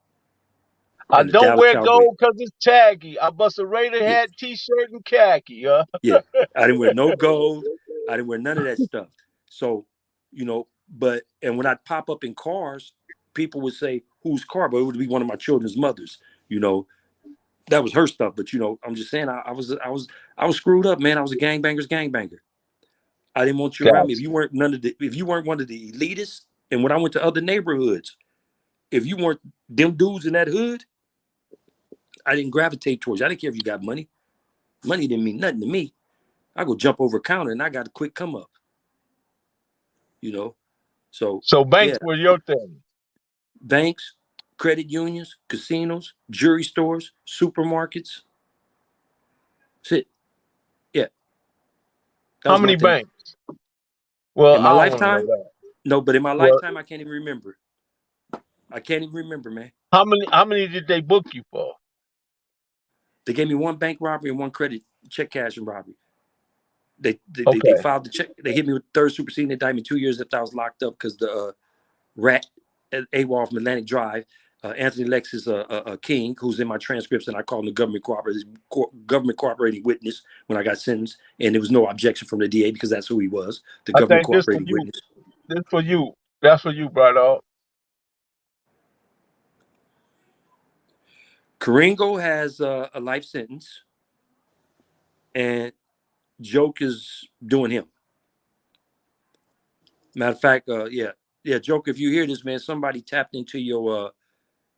I and the don't Dallas wear Cowboy. gold because it's taggy. I bust a Raider Yeah, hat, t-shirt, and khaki. yeah. I didn't wear no gold. I didn't wear none of that stuff. So, and when I'd pop up in cars, people would say, "Whose car?" But it would be one of my children's mothers. That was her stuff. But I'm just saying, I was screwed up, man. I was a gangbanger's gangbanger. I didn't want you around me. Gotcha. If you weren't one of the elitists, and when I went to other neighborhoods, if you weren't them dudes in that hood, I didn't gravitate towards you. I didn't care if you got money. Money didn't mean nothing to me. I go jump over a counter and I got a quick come up. So So yeah, banks were your thing. banks, credit unions, casinos, jewelry stores, supermarkets. That's it. Yeah, that How was my many thing. banks? Well, In my I don't want to know lifetime, that. no, but in my Well, lifetime, I can't even remember. I can't even remember, man. how many did they book you for? They gave me one bank robbery and one credit check cashing robbery. They Okay. filed the check. They hit me with third superseding indictment 2 years after I was locked up because the rat AWOL from Atlantic Drive. Anthony Lex is a king who's in my transcripts, and I call him the government cooperating witness when I got sentenced, and there was no objection from the DA because that's who he was, the I government think this for cooperating you. witness. This for you. That's for you, Bry-D. Karingo has a life sentence, and Joke is doing him. Matter of fact, yeah, Joke, if you hear this, man, somebody tapped into your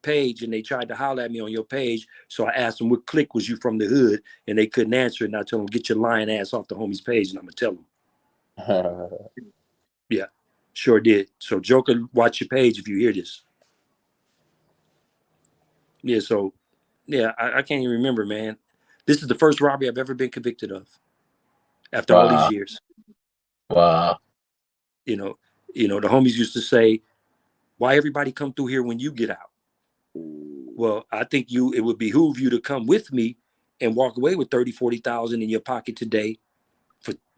page and they tried to holler at me on your page. So I asked them what clique was you from the hood, and they couldn't answer it. And I told them, get your lying ass off the homie's page, and I'm gonna tell them. Yeah, sure did. So Joker, watch your page if you hear this. Yeah, so yeah, I can't even remember, man. This is the first robbery I've ever been convicted of after all these Wow. years. Wow. You know, the homies used to say, why everybody come through here when you get out? Well, I think it would behoove you to come with me and walk away with 30, 40,000 in your pocket today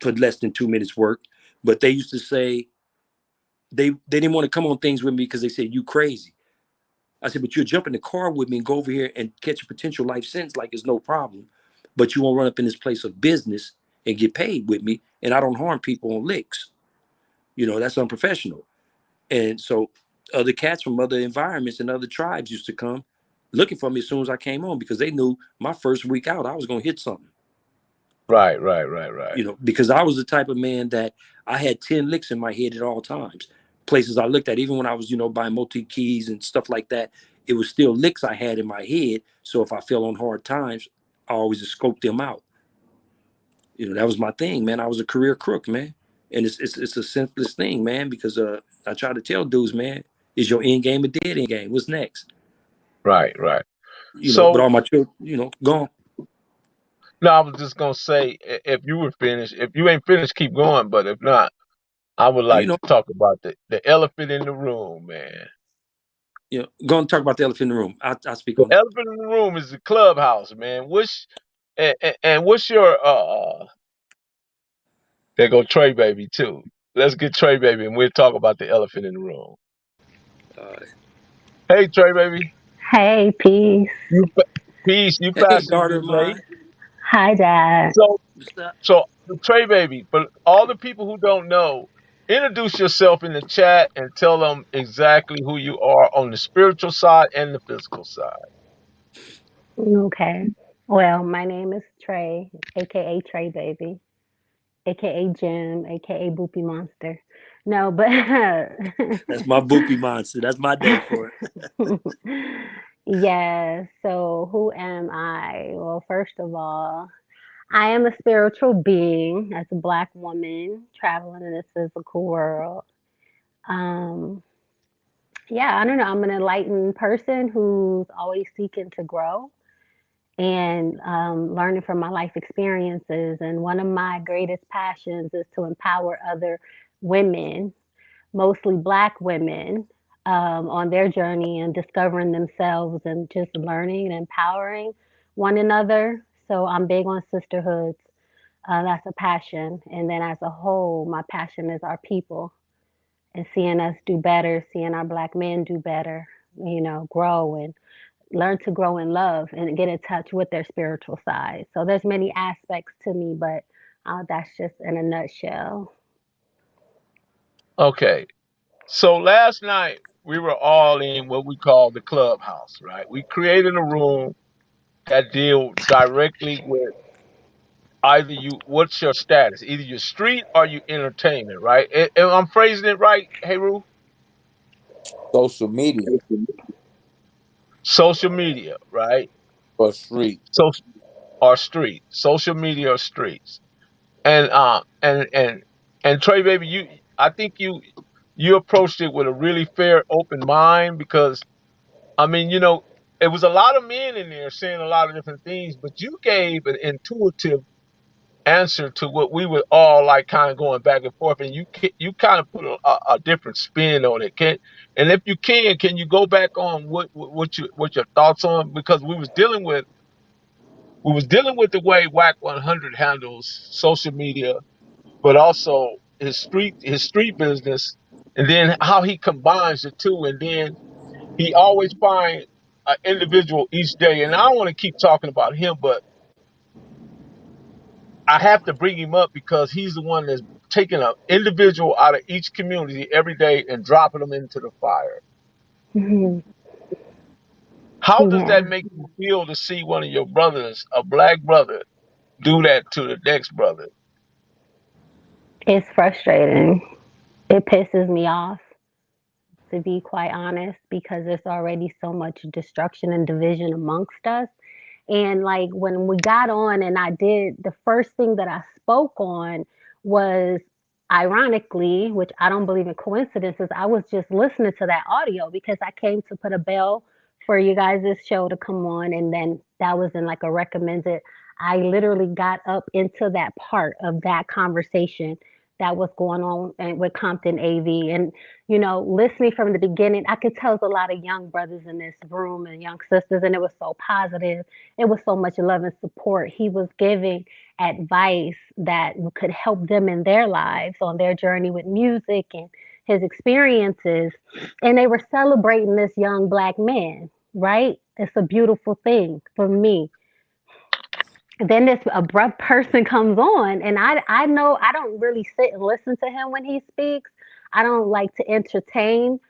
for less than 2 minutes work. But they used to say they didn't want to come on things with me because they said, you crazy. I said, but you'll jump in the car with me and go over here and catch a potential life sentence like it's no problem. But you won't run up in this place of business and get paid with me. And I don't harm people on licks. That's unprofessional. And so other cats from other environments and other tribes used to come looking for me as soon as I came on because they knew my first week out, I was going to hit something. Right. Because I was the type of man that I had 10 licks in my head at all times. Places I looked at, even when I was, buying multi-keys and stuff like that, it was still licks I had in my head. So if I fell on hard times, I always just scoped them out. That was my thing, man. I was a career crook, man. And it's the simplest thing, man, because I try to tell dudes, man, is your end game a dead end game? What's next? Right. But So, all my children, gone. no, I was just gonna say, if you were finished, if you ain't finished, keep going. But if not, I would like to talk about the elephant in the room, man. Go and talk about the elephant in the room. I'll speak The on it. elephant in the room is the Clubhouse, man. And what's your there go Trey Baby too. Let's get Trey Baby and we'll talk about the elephant in the room. Hey Trey Baby. Hey, peace. Peace, you Hey, fasten daughter me, of mate. mine. Hi, Dad. So Trey Baby, but all the people who don't know, introduce yourself in the chat and tell them exactly who you are on the spiritual side and the physical side. Okay. Well, my name is Trey, aka Trey Baby, aka Jim, aka Boopy Monster. No, but That's my boopy monster. That's my day for it. yeah. So who am I? Well, first of all, I am a spiritual being as a black woman traveling in this physical world. Um, yeah, I don't know. I'm an enlightened person who's always seeking to grow and learning from my life experiences. And one of my greatest passions is to empower other women, mostly Black women, on their journey and discovering themselves and just learning and empowering one another. So I'm big on sisterhoods. That's a passion. And then as a whole, my passion is our people and seeing us do better, seeing our Black men do better, grow and learn to grow in love and get in touch with their spiritual side. So there's many aspects to me, but that's just in a nutshell. Okay. So last night we were all in what we call the clubhouse, right? We created a room that deal directly with either what's your status, either you're street or you entertainment, right? And I'm phrasing it right, hey Roo? Social media Social media, right? or street. So or street, social media or streets, and Trey, baby, I think you approached it with a really fair, open mind because I mean, it was a lot of men in there saying a lot of different things, but you gave an intuitive answer to what we were all like kind of going back and forth, and you kind of put a different spin on it. And if you can you go back on what your thoughts on, because we was dealing with the way Whack 100 handles social media, but also his street business, and then how he combines the two, and then he always finds an individual each day. And I don't want to keep talking about him, but I have to bring him up because he's the one that's taking an individual out of each community every day and dropping them into the fire. Hmm. How does that Yeah, make you feel to see one of your brothers, a black brother, do that to the next brother? it's frustrating. It pisses me off, to be quite honest, because there's already so much destruction and division amongst us. And like when we got on and I did, the first thing that I spoke on was, ironically, which I don't believe in coincidences, I was just listening to that audio because I came to put a bell for you guys' show to come on. And then that was in like a recommended. I literally got up into that part of that conversation that was going on with Compton AV. And listening from the beginning, I could tell there's a lot of young brothers in this room and young sisters, and it was so positive. It was so much love and support. He was giving advice that could help them in their lives on their journey with music and his experiences. And they were celebrating this young Black man, right? It's a beautiful thing for me. Then this abrupt person comes on, and I know I don't really sit and listen to him when he speaks. I don't like to entertain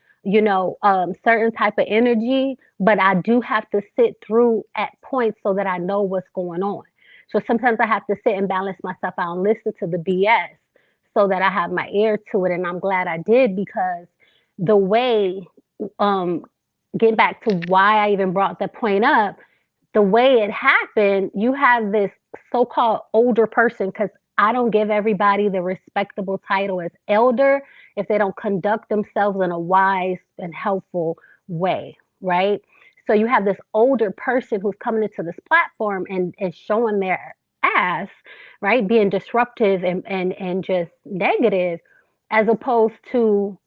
certain type of energy, but I do have to sit through at points so that I know what's going on. So sometimes I have to sit and balance myself out and listen to the BS so that I have my ear to it. And I'm glad I did, because the way um getting back to why I even brought that point up, the way it happened, you have this so-called older person, because I don't give everybody the respectable title as elder if they don't conduct themselves in a wise and helpful way, right? So you have this older person who's coming into this platform and showing their ass, right? Being disruptive and just negative, as opposed to,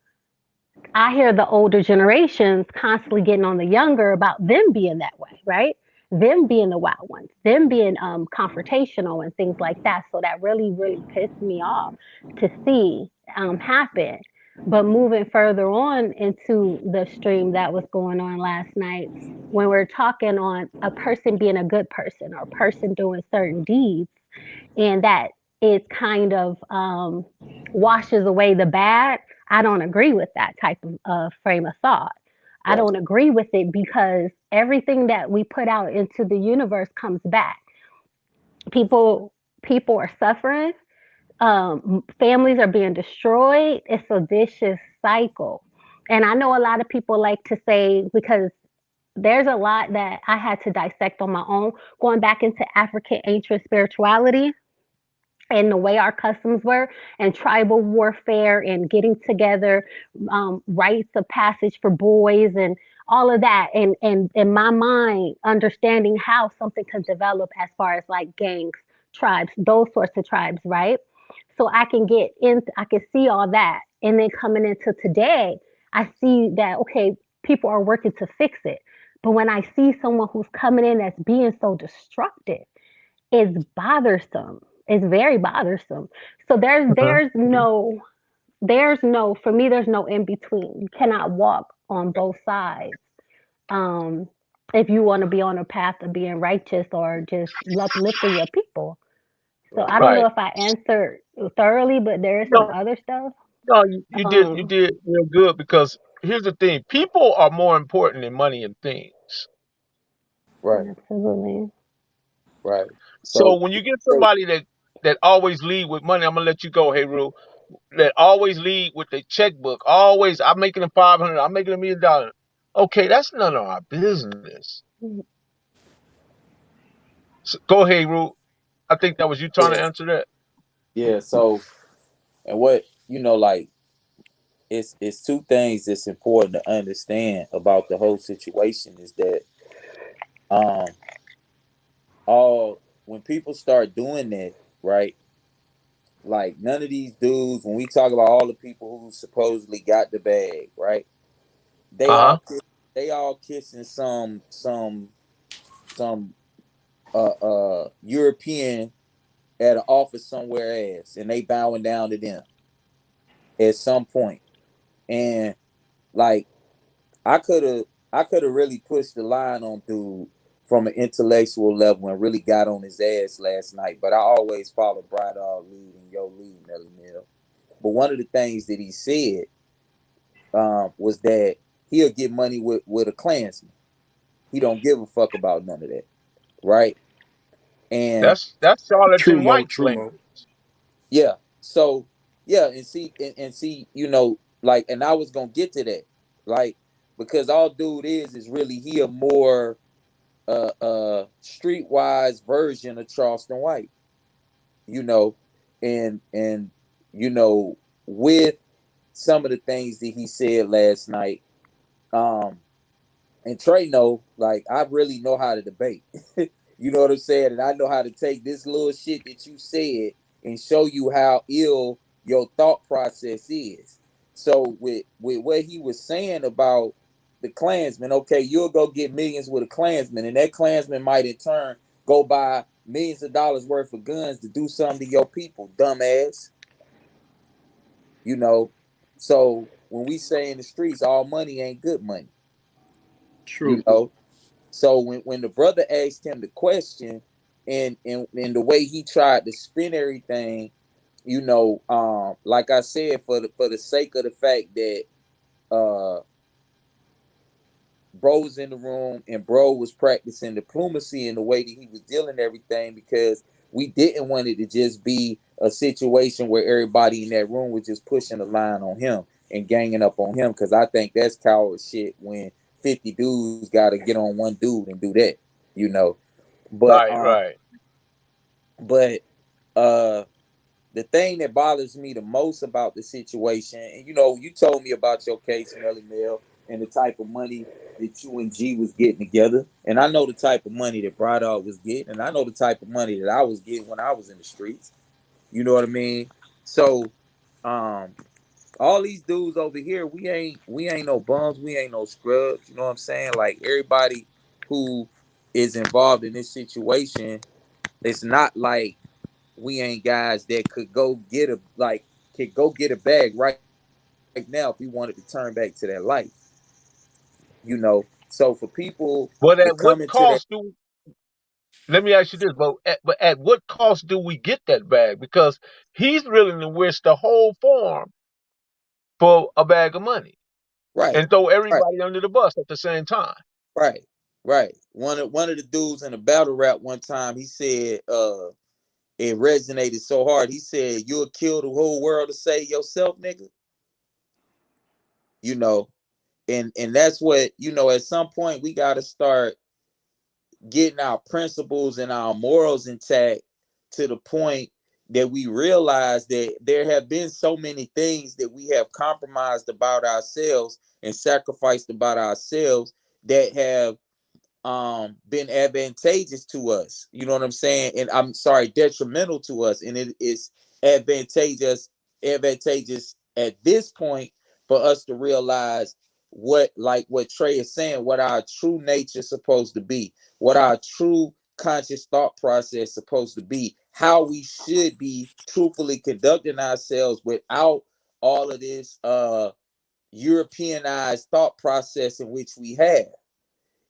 I hear the older generations constantly getting on the younger about them being that way, right? Them being the wild ones, them being confrontational and things like that. So that really, really pissed me off to see happen. But moving further on into the stream that was going on last night, when we're talking on a person being a good person or a person doing certain deeds, and that it kind of washes away the bad. I don't agree with that type of frame of thought. I Right. don't agree with it because everything that we put out into the universe comes back. People are suffering. Families are being destroyed. It's a vicious cycle. And I know a lot of people like to say, because there's a lot that I had to dissect on my own, going back into African ancient spirituality and the way our customs were, and tribal warfare and getting together, rites of passage for boys and all of that, and in my mind understanding how something could develop as far as like gangs, tribes, those sorts of tribes, right? So I can get in, I can see all that, and then coming into today, I see that okay, people are working to fix it. But when I see someone who's coming in that's being so destructive, is bothersome. It's very bothersome. So Uh-huh. there's no for me there's no in between. You cannot walk on both sides. Um if you want to be on a path of being righteous or just uplifting your people. So Right. I don't know Right. if I answered thoroughly, but there is some No, other stuff. no, you Um did real good because here's the thing: people are more important than money and things. Right. Absolutely. Right. So So when you get somebody that always lead with money, I'm gonna let you go, hey Rue. That always lead with the checkbook. Always, I'm making them 500. I'm making $1 million. Okay, that's none of our business. So, go ahead, Rue. I think that was you trying yeah, to answer that. yeah. So and what like it's two things that's important to understand about the whole situation is that um all when people start doing that, right? Like none of these dudes, when we talk about all the people who supposedly got the bag, right? They Uh huh. all they all kissing some European at an office somewhere else, and they bowing down to them at some point. And like I could have really pushed the line on dude from an intellectual level and really got on his ass last night. But I always follow Bry-D lead and your lead, Melly Mill. But one of the things that he said was that he'll get money with a Klansman. He don't give a fuck about none of that, right? And That's True Charlatan Mo, White's true Mo. language. yeah, so yeah, and see, like, and I was gonna get to that, like, because all dude is really he a more streetwise version of Charleston White, you know, and you know, with some of the things that he said last night, um, and Trey know, like, I really know how to debate. You know what I'm saying? And I know how to take this little shit that you said and show you how ill your thought process is. So with what he was saying about the Klansman, okay, you'll go get millions with a Klansman, and that Klansman might in turn go buy millions of dollars worth of guns to do something to your people, dumbass. You know. So when we say in the streets, all money ain't good money, you True. know. So when the brother asked him the question, and the way he tried to spin everything, like I said, for the sake of the fact that uh bro was in the room and bro was practicing diplomacy in the way that he was dealing everything, because we didn't want it to just be a situation where everybody in that room was just pushing the line on him and ganging up on him, because I think that's coward shit when 50 dudes got to get on one dude and do that, you know. But Right, right. but uh the thing that bothers me the most about the situation, and you told me about your case, Melly Mel, and the type of money that you and G was getting together. And I know the type of money that Brydog was getting, and I know the type of money that I was getting when I was in the streets. You know what I mean? So um all these dudes over here, we ain't no bums, we ain't no scrubs. You know what I'm saying? Like everybody who is involved in this situation, it's not like we ain't guys that could go get a bag right now if we wanted to turn back to that life, you know. So for people But to at what come into that, cost do? Let me ask you this, but at what cost do we get that bag? Because he's willing to risk the whole farm for a bag of money. Right. and throw Right. everybody under the bus at the same time. Right. Right. One of the dudes in a battle rap one time, he said, it resonated so hard. He said, "You'll kill the whole world to save yourself, nigga." You know, and that's what, at some point we got to start getting our principles and our morals intact, to the point that we realize that there have been so many things that we have compromised about ourselves and sacrificed about ourselves that have been advantageous to us. You know what I'm saying? And I'm sorry, detrimental to us. And it is advantageous at this point for us to realize what Trey is saying, what our true nature is supposed to be, what our true conscious thought process is supposed to be, how we should be truthfully conducting ourselves without all of this Europeanized thought process in which we have.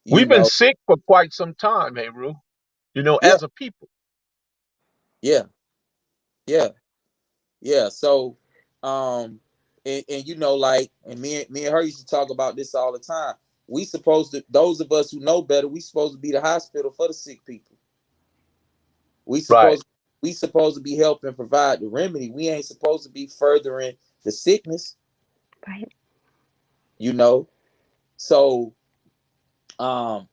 You We've been know, sick for quite some time, hey, Ru. yeah, As a people. yeah, yeah, yeah. So, and like, and me and her used to talk about this all the time. We supposed to, those of us who know better, we supposed to be the hospital for the sick people. We Right. supposed we supposed to be helping provide the remedy. We ain't supposed to be furthering the sickness. Right. You know, so and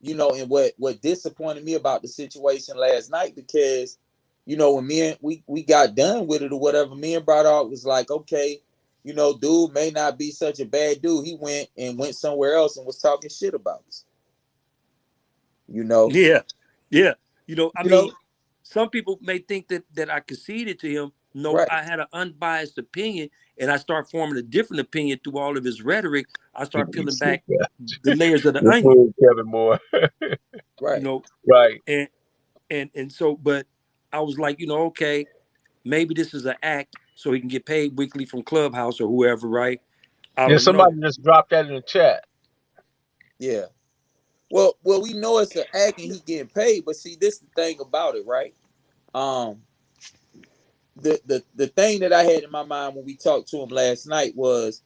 what disappointed me about the situation last night, because when we got done with it or whatever, me and brought out was like, okay, dude may not be such a bad dude. He went somewhere else and was talking shit about us. Yeah, yeah. I You know, mean, some people may think that I conceded to him. No, right, I had an unbiased opinion, and I start forming a different opinion through all of his rhetoric. I start peeling back the layers of the onion. Kevin Moore. You right, know, Right. and so, but I was like, okay, maybe this is an act so he can get paid weekly from Clubhouse or whoever, right? I Yeah, don't somebody know. just dropped that in the chat. yeah. Well, we know it's an act and he getting paid, but see, this is the thing about it, right? Um, the thing that I had in my mind when we talked to him last night was,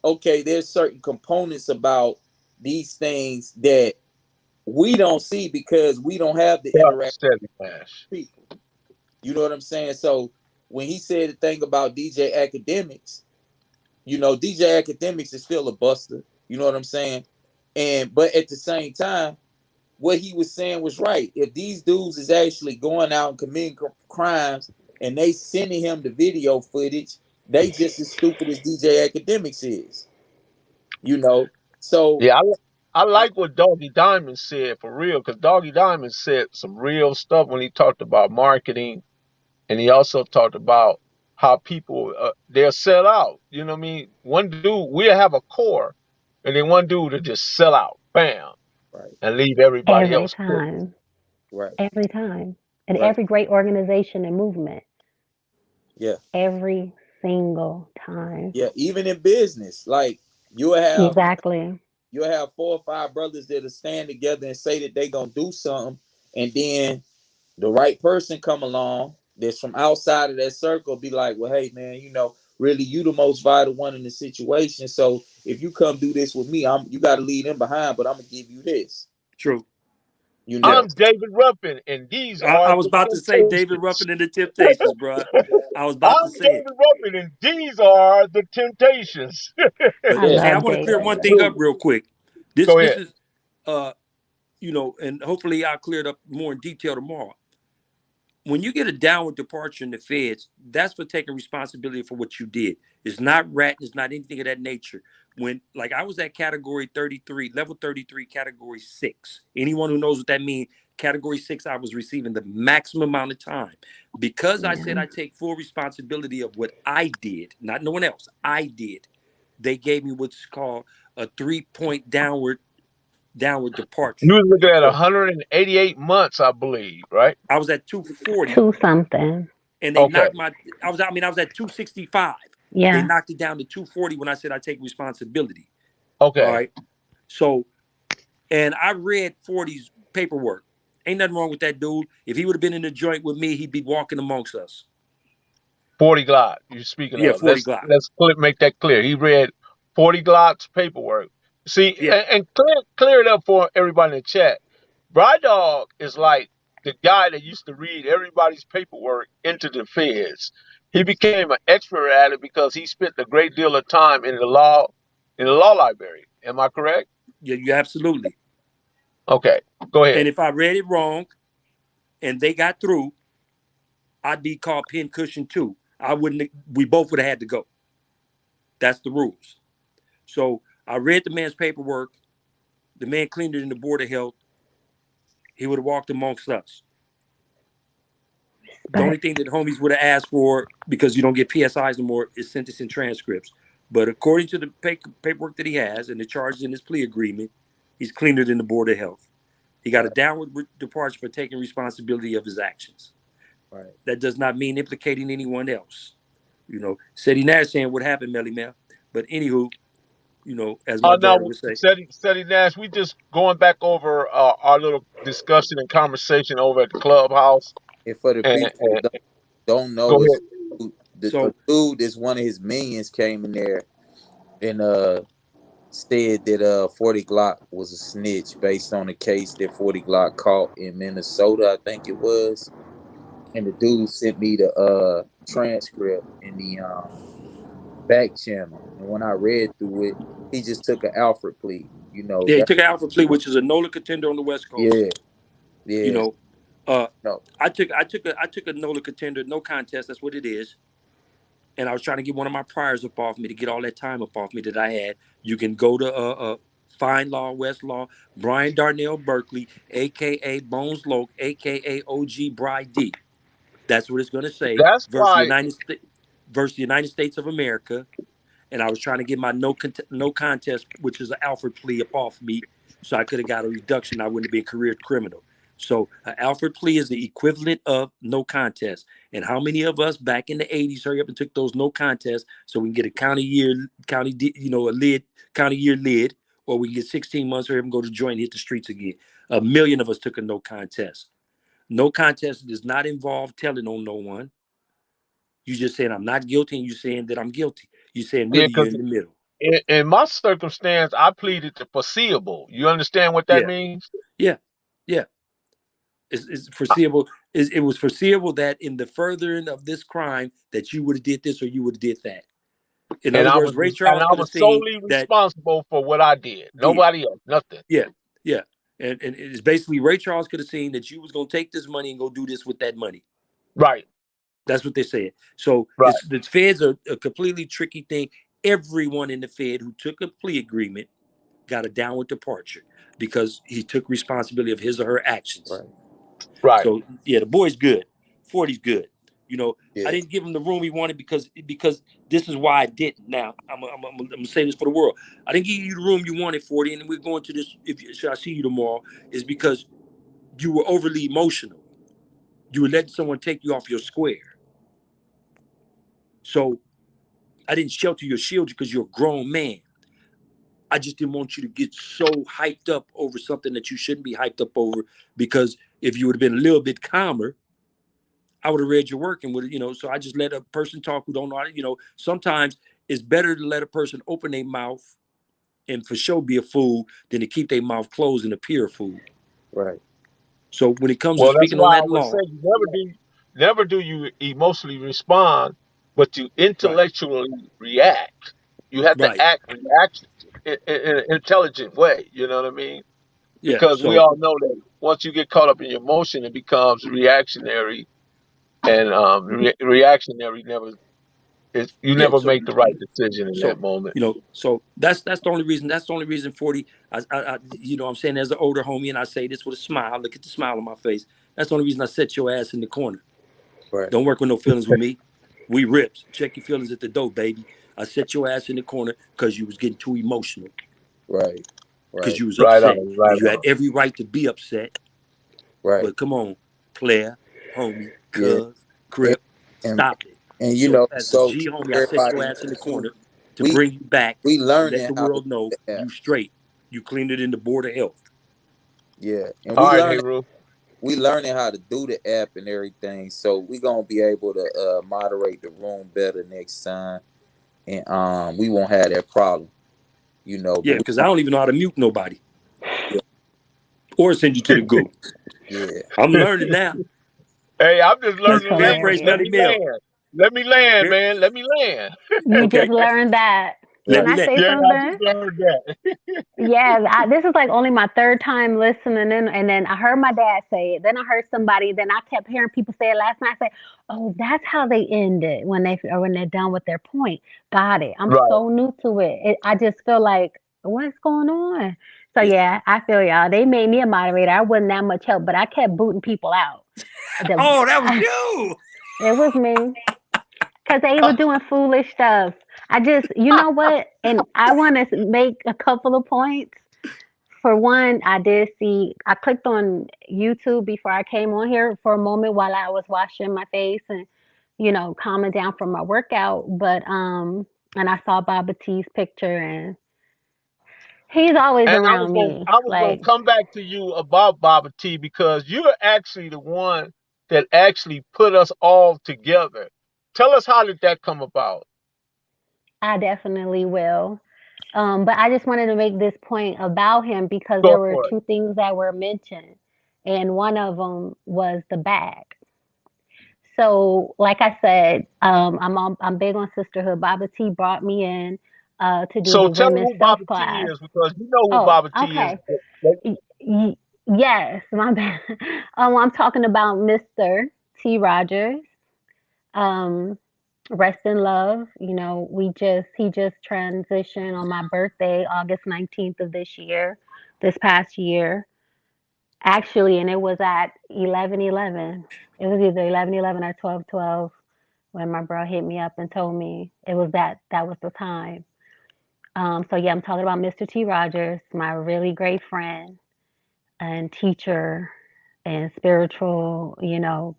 okay, there's certain components about these things that we don't see because we don't have the interaction Steady Flash. with people. You know what I'm saying? So when he said the thing about DJ Academics, DJ Academics is still a buster. You know what I'm saying? But at the same time, what he was saying was right. If these dudes is actually going out and committing crimes and they sending him the video footage, they just as stupid as DJ Academics is. So Yeah, I I like what Doggy Diamond said for real, because Doggy Diamond said some real stuff when he talked about marketing, and he also talked about how people they'll sell out. You know what I mean? One dude, we'll have a core, and then one dude will just sell out, bam, right, and leave everybody Every else cooked. time. right, Every time. And right, every great organization and movement. yeah, Every single time. yeah. Even in business, like you'll have Exactly. you'll have 4 or 5 brothers that'll stand together and say that they gonna do something, and then the right person come along that's from outside of that circle, be like, well, hey man, really you the most vital one in the situation. So if you come do this with me, you got to leave them behind, but I'm gonna give you this. True. You Yeah. know, I'm David Ruffin, and these I are was the about to say David Temptations. Ruffin and the Temptations, bro. I was about to I'm say it. David Ruffin, and these are the Temptations. But I yeah, hey, I love want to clear David. one thing up real quick. This Go this ahead. is and hopefully I'll clear it up more in detail tomorrow. When you get a downward departure in the feds, that's for taking responsibility for what you did. It's not ratting, it's not anything of that nature. When, like, I was at category 33, level 33, category 6. Anyone who knows what that means, category 6, I was receiving the maximum amount of time. Because I said Yeah. I take full responsibility of what I did, not no one else, I did. They gave me what's called a 3-point downward You departure. was looking at So 188 months, I believe, right? I was at 240 Two something. and they Okay. knocked I was at 265. They Yeah. knocked it down to 240 when I said I take responsibility. All Okay. right. So, and I read 40's paperwork. Ain't nothing wrong with that dude. If he would have been in the joint with me, he'd be walking amongst us. 40 Glock. You're speaking Yeah, of. 40 Glock. Let's make that clear. He read 40 Glocks paperwork. See, Yeah, and clear it up for everybody in the chat. Bry-Dog is like the guy that used to read everybody's paperwork into the feds. He became an expert at it because he spent a great deal of time in the law library. Am I correct? yeah, you absolutely. Okay, go ahead. And if I read it wrong and they got through, I'd be called pincushion too. I wouldn't. We both would have had to go. That's the rules. So I read the man's paperwork. The man cleaned it in the Board of Health. He would have walked amongst us. The only thing that homies would have asked for, because you don't get PSIs anymore, is sentencing transcripts. But according to the paperwork that he has and the charges in his plea agreement, he's cleaned it in the Board of Health. He got a downward departure for taking responsibility of his actions. Right. That does not mean implicating anyone else. You know, Seti Nash saying what happened, Melly Mel. But anywho, you know, as my Now, daughter would say, Seti Nash, we just going back over our little discussion and conversation over at the Clubhouse. And for the And, people that don't go know, ahead. a dude that's one of his minions came in there and said that 40 Glock was a snitch based on a case that 40 Glock caught in Minnesota, I think it was. And the dude sent me the transcript in the back channel. And when I read through it, he just took an Alfred plea. You know, yeah, he took an Alfred plea, which is a NOLA contender on the West Coast. Yeah. You know, no. I took a NOLA contender, no contest. That's what it is. And I was trying to get one of my priors up off me to get all that time up off me that I had. You can go to Fine Law, Westlaw, Brian Darnell Berkeley, aka Bones Loke, aka OG Bry-D. That's what it's going to say. That's versus why. Versus the United States of America. And I was trying to get my no contest, which is an Alfred plea, up off me, so I could have got a reduction. I wouldn't have been a career criminal. So an Alfred plea is the equivalent of no contest. And how many of us back in the 80s hurry up and took those no contests so we can get a county year lid, or we can get 16 months, hurry up and go to joint and hit the streets again. 1 million of us took a no contest. No contest does not involve telling on no one. You just saying I'm not guilty, and you saying that I'm guilty. You saying really you're in the middle. In my circumstance, I pleaded to foreseeable. You understand what that means? Yeah. It's foreseeable. It was foreseeable that in the furthering of this crime that you would have did this or you would have did that. In other words, Ray Charles could have seen solely responsible for what I did. Nobody else, nothing. Yeah. And it's basically Ray Charles could have seen that you was gonna take this money and go do this with that money. Right. That's what they said. So the feds are a completely tricky thing. Everyone in the Fed who took a plea agreement got a downward departure because he took responsibility of his or her actions. Right. So yeah, the boy's good. 40's good. You know, I didn't give him the room he wanted because this is why I didn't. Now I'm gonna say this for the world. I didn't give you the room you wanted, 40, and we're going to this. Should I see you tomorrow? Is because you were overly emotional. You were letting someone take you off your square. So I didn't shelter you or shield you because you're a grown man. I just didn't want you to get so hyped up over something that you shouldn't be hyped up over, because if you would have been a little bit calmer, I would have read your work and would have, so I just let a person talk who don't know how to, sometimes it's better to let a person open their mouth and for sure be a fool than to keep their mouth closed and appear a fool. Right. So when it comes to speaking on that law, never do you emotionally respond, but you intellectually react. You have to act in an intelligent way. You know what I mean? Yeah. Because we all know that once you get caught up in your emotion, it becomes reactionary, and reactionary never make the right decision in that moment. So that's the only reason. That's the only reason 40. I'm saying as an older homie, and I say this with a smile. Look at the smile on my face. That's the only reason I set your ass in the corner. Right. Don't work with no feelings with me. We rips. Check your feelings at the door, baby. I set your ass in the corner because you was getting too emotional. Right. Because you was upset. You had every right to be upset. Right. But come on, player, homie, cuz, crip, stop it. And as a G homie, I set your ass in the corner to bring you back. We learned let the world know you straight. You cleaned it in the Board of Health. Yeah. And we learning how to do the app and everything. So we gonna be able to moderate the room better next time. And we won't have that problem. you know. Yeah, But because I don't even know how to mute nobody yeah, or send you to the goo. yeah. I'm learning now. Hey, I'm just He's learning to land. Paraphrase Let hilarious. Melly me Mel. land. Let me land, man. Let me land. You Okay, just learned that. let Can Right. me I let. say Yeah, I something? just learned that. Yeah, this is like only my third time listening in, and then I heard my dad say it. Then I heard somebody. Then I kept hearing people say it last night. I said, "Oh, that's how they end it when they're done with their point." Got it. I'm Right. so new to it. I just feel like, what's going on? So Yeah. yeah, I feel y'all. They made me a moderator. I wasn't that much help, but I kept booting people out. Oh, that was you. It was me because they were doing foolish stuff. You know what? And I want to make a couple of points. For one, I clicked on YouTube before I came on here for a moment while I was washing my face and, calming down from my workout. And I saw Baba T's picture and he's always And around me. I was gonna Like, come back to you about Baba T because you're actually the one that actually put us all together. Tell us, how did that come about? I definitely will. But I just wanted to make this point about him because there Go were for it. two things that were mentioned, and one of them was the bag. So, like I said, I'm big on sisterhood. Baba T brought me in to do So the tell them women's who self Baba T class. is, because you know who Oh, Baba T is. okay. Y- y- yes, my bad. I'm talking about Mr. T. Rodgers. Um, rest in love. He just transitioned on my birthday, August 19th of this past year. Actually, and it was at 11:11. It was either 11:11 or 12:12 when my bro hit me up and told me that was the time. So yeah, I'm talking about Mr. T. Rodgers, my really great friend and teacher and spiritual,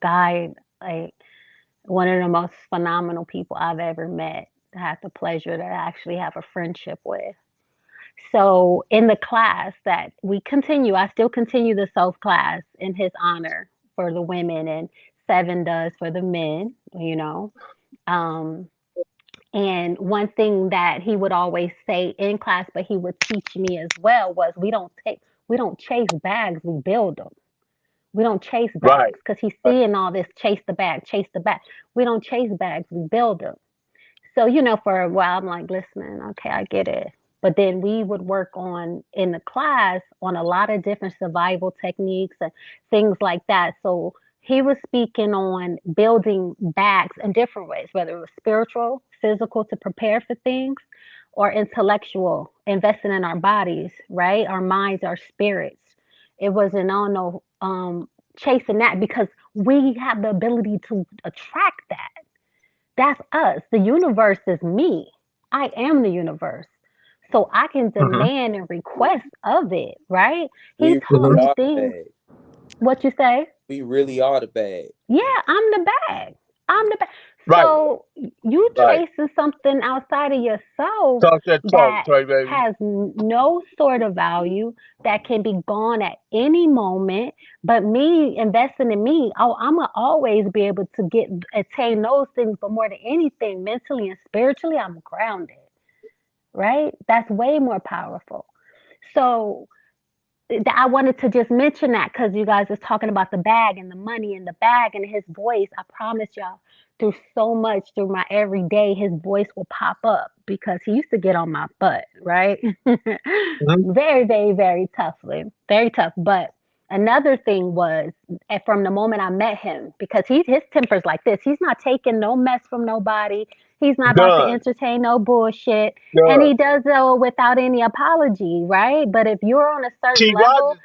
guide, like one of the most phenomenal people I've ever met. I had the pleasure to actually have a friendship with. So in the class that I still continue the self class in his honor for the women, and Seven does for the men, Um, and one thing that he would always say in class, but he would teach me as well, was we don't chase bags, we build them. We don't chase Right. bags because he's seeing all this chase the bag, chase the bag. We don't chase bags, we build them. So, for a while, I'm like, listening, okay, I get it. But then we would work in the class on a lot of different survival techniques and things like that. So he was speaking on building backs in different ways, whether it was spiritual, physical to prepare for things, or intellectual, investing in our bodies, right? Our minds, our spirits. It wasn't, oh no, chasing that because we have the ability to attract that. That's us. The universe is me. I am the universe. So I can Hmm. demand and request of it, right? He We taught really Hmm. me are the things. bag. What you say? We really are the bag. Yeah, I'm the bag. I'm the bag. Right. So you Right. chasing something outside of yourself Talk that talk, that Trey, baby. has no sort of value, that can be gone at any moment. But me investing in me, oh, I'm gonna always be able to attain those things. But more than anything, mentally and spiritually, I'm grounded. Right? That's way more powerful. So I wanted to just mention that because you guys was talking about the bag and the money and the bag and his voice. I promise y'all, through so much through my everyday, his voice will pop up because he used to get on my butt, right? Hmm. Very, very, very toughly, very tough. But another thing was from the moment I met him, because his temper's like this. He's not taking no mess from nobody. He's not about to Done. entertain no bullshit. And Done. he does so without any apology, right? But if you're on a certain T. level, Rogers.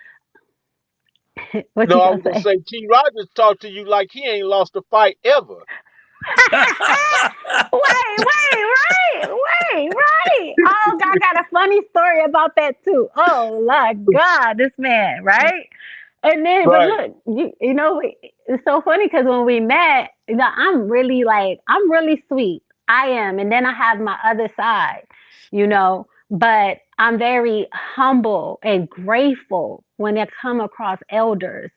what No, you I gonna was gonna say? say T. Rogers talked to you like he ain't lost a fight ever. Wait. Oh, I got a funny story about that too. Oh my God, this man, right? And then, but Right. look, it's so funny because when we met, I'm really sweet. I am. And then I have my other side, but I'm very humble and grateful when I come across elders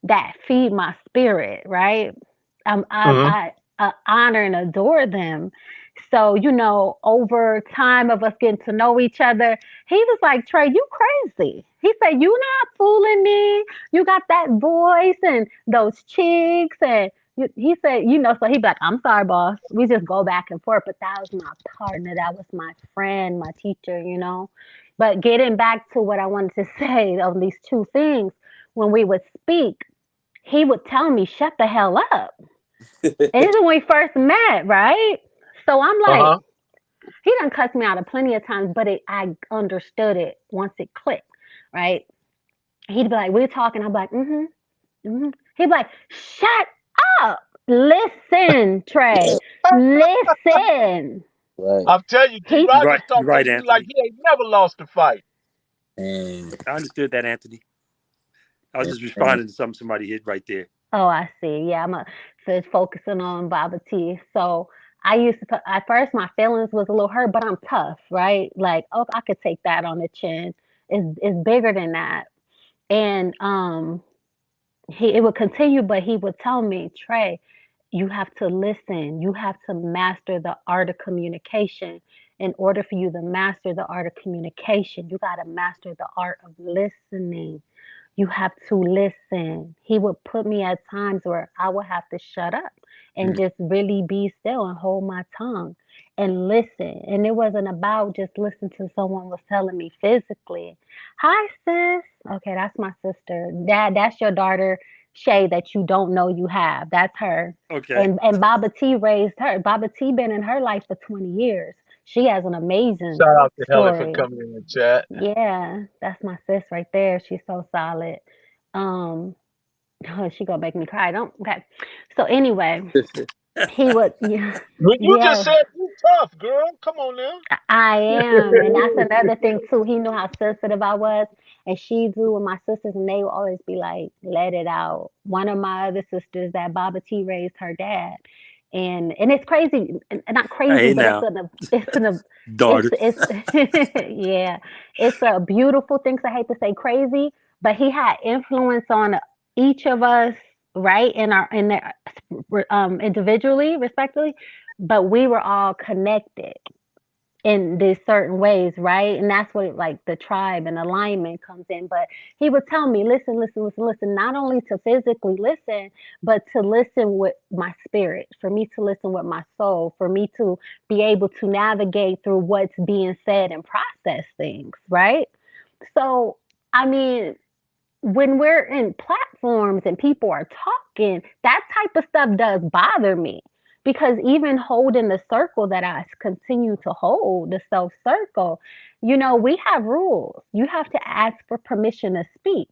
that feed my spirit, right? Hmm. I honor and adore them. So, over time of us getting to know each other, he was like, Trey, you crazy. He said, you not fooling me. You got that voice and those cheeks. And he said, so he'd be like, I'm sorry, boss. We just go back and forth. But that was my partner. That was my friend, my teacher. But getting back to what I wanted to say on these two things, when we would speak, he would tell me, shut the hell up. And this is when we first met, right? So I'm like, Uh-huh. he done cussed me out plenty of times, but I understood it once it clicked, right? He'd be like, we're talking. I'm like, mm-hmm, mm-hmm. He'd be like, shut up. Listen, Trey. Listen. Right. I'm telling you, T. He Rodgers You're talking to right, you like Anthony. he ain't never lost a fight. And, I understood that, Anthony. I was and, just and responding to something somebody hit right there. Oh, I see. Yeah, so it's focusing on Baba T. So I used to, at first my feelings was a little hurt, but I'm tough, right? Like, oh, I could take that on the chin. It's bigger than that. And it would continue, but he would tell me, Trey, you have to listen. You have to master the art of communication. In order for you to master the art of communication, you got to master the art of listening. You have to listen. He would put me at times where I would have to shut up and just really be still and hold my tongue and listen. And it wasn't about just listening to someone was telling me physically. Hi, sis. Okay, that's my sister. Dad, that's your daughter, Shay, that you don't know you have. That's her. Okay. And Baba T raised her. Baba T been in her life for 20 years. She has an amazing Shout out to Helen for story. coming in the chat. Yeah, that's my sis right there. She's so solid. Um, she gonna make me cry. Don't okay. So anyway, he would yeah, When you just yeah, said you tough, girl. Come on now. I am. And that's another thing too. He knew how sensitive I was. And she do with my sisters and they would always be like, let it out. One of my other sisters that Baba T raised her dad. And it's crazy, and not crazy, Hey, but now, daughter. it's yeah, it's a beautiful thing. 'Cause I hate to say crazy, but he had influence on each of us, right? Individually, respectively, but we were all connected in these certain ways, right? And that's what like the tribe and alignment comes in. But he would tell me, listen, listen, listen, listen, not only to physically listen, but to listen with my spirit, for me to listen with my soul, for me to be able to navigate through what's being said and process things, right? So, I mean, when we're in platforms and people are talking, that type of stuff does bother me because even holding the circle that I continue to hold, the self circle, we have rules. You have to ask for permission to speak.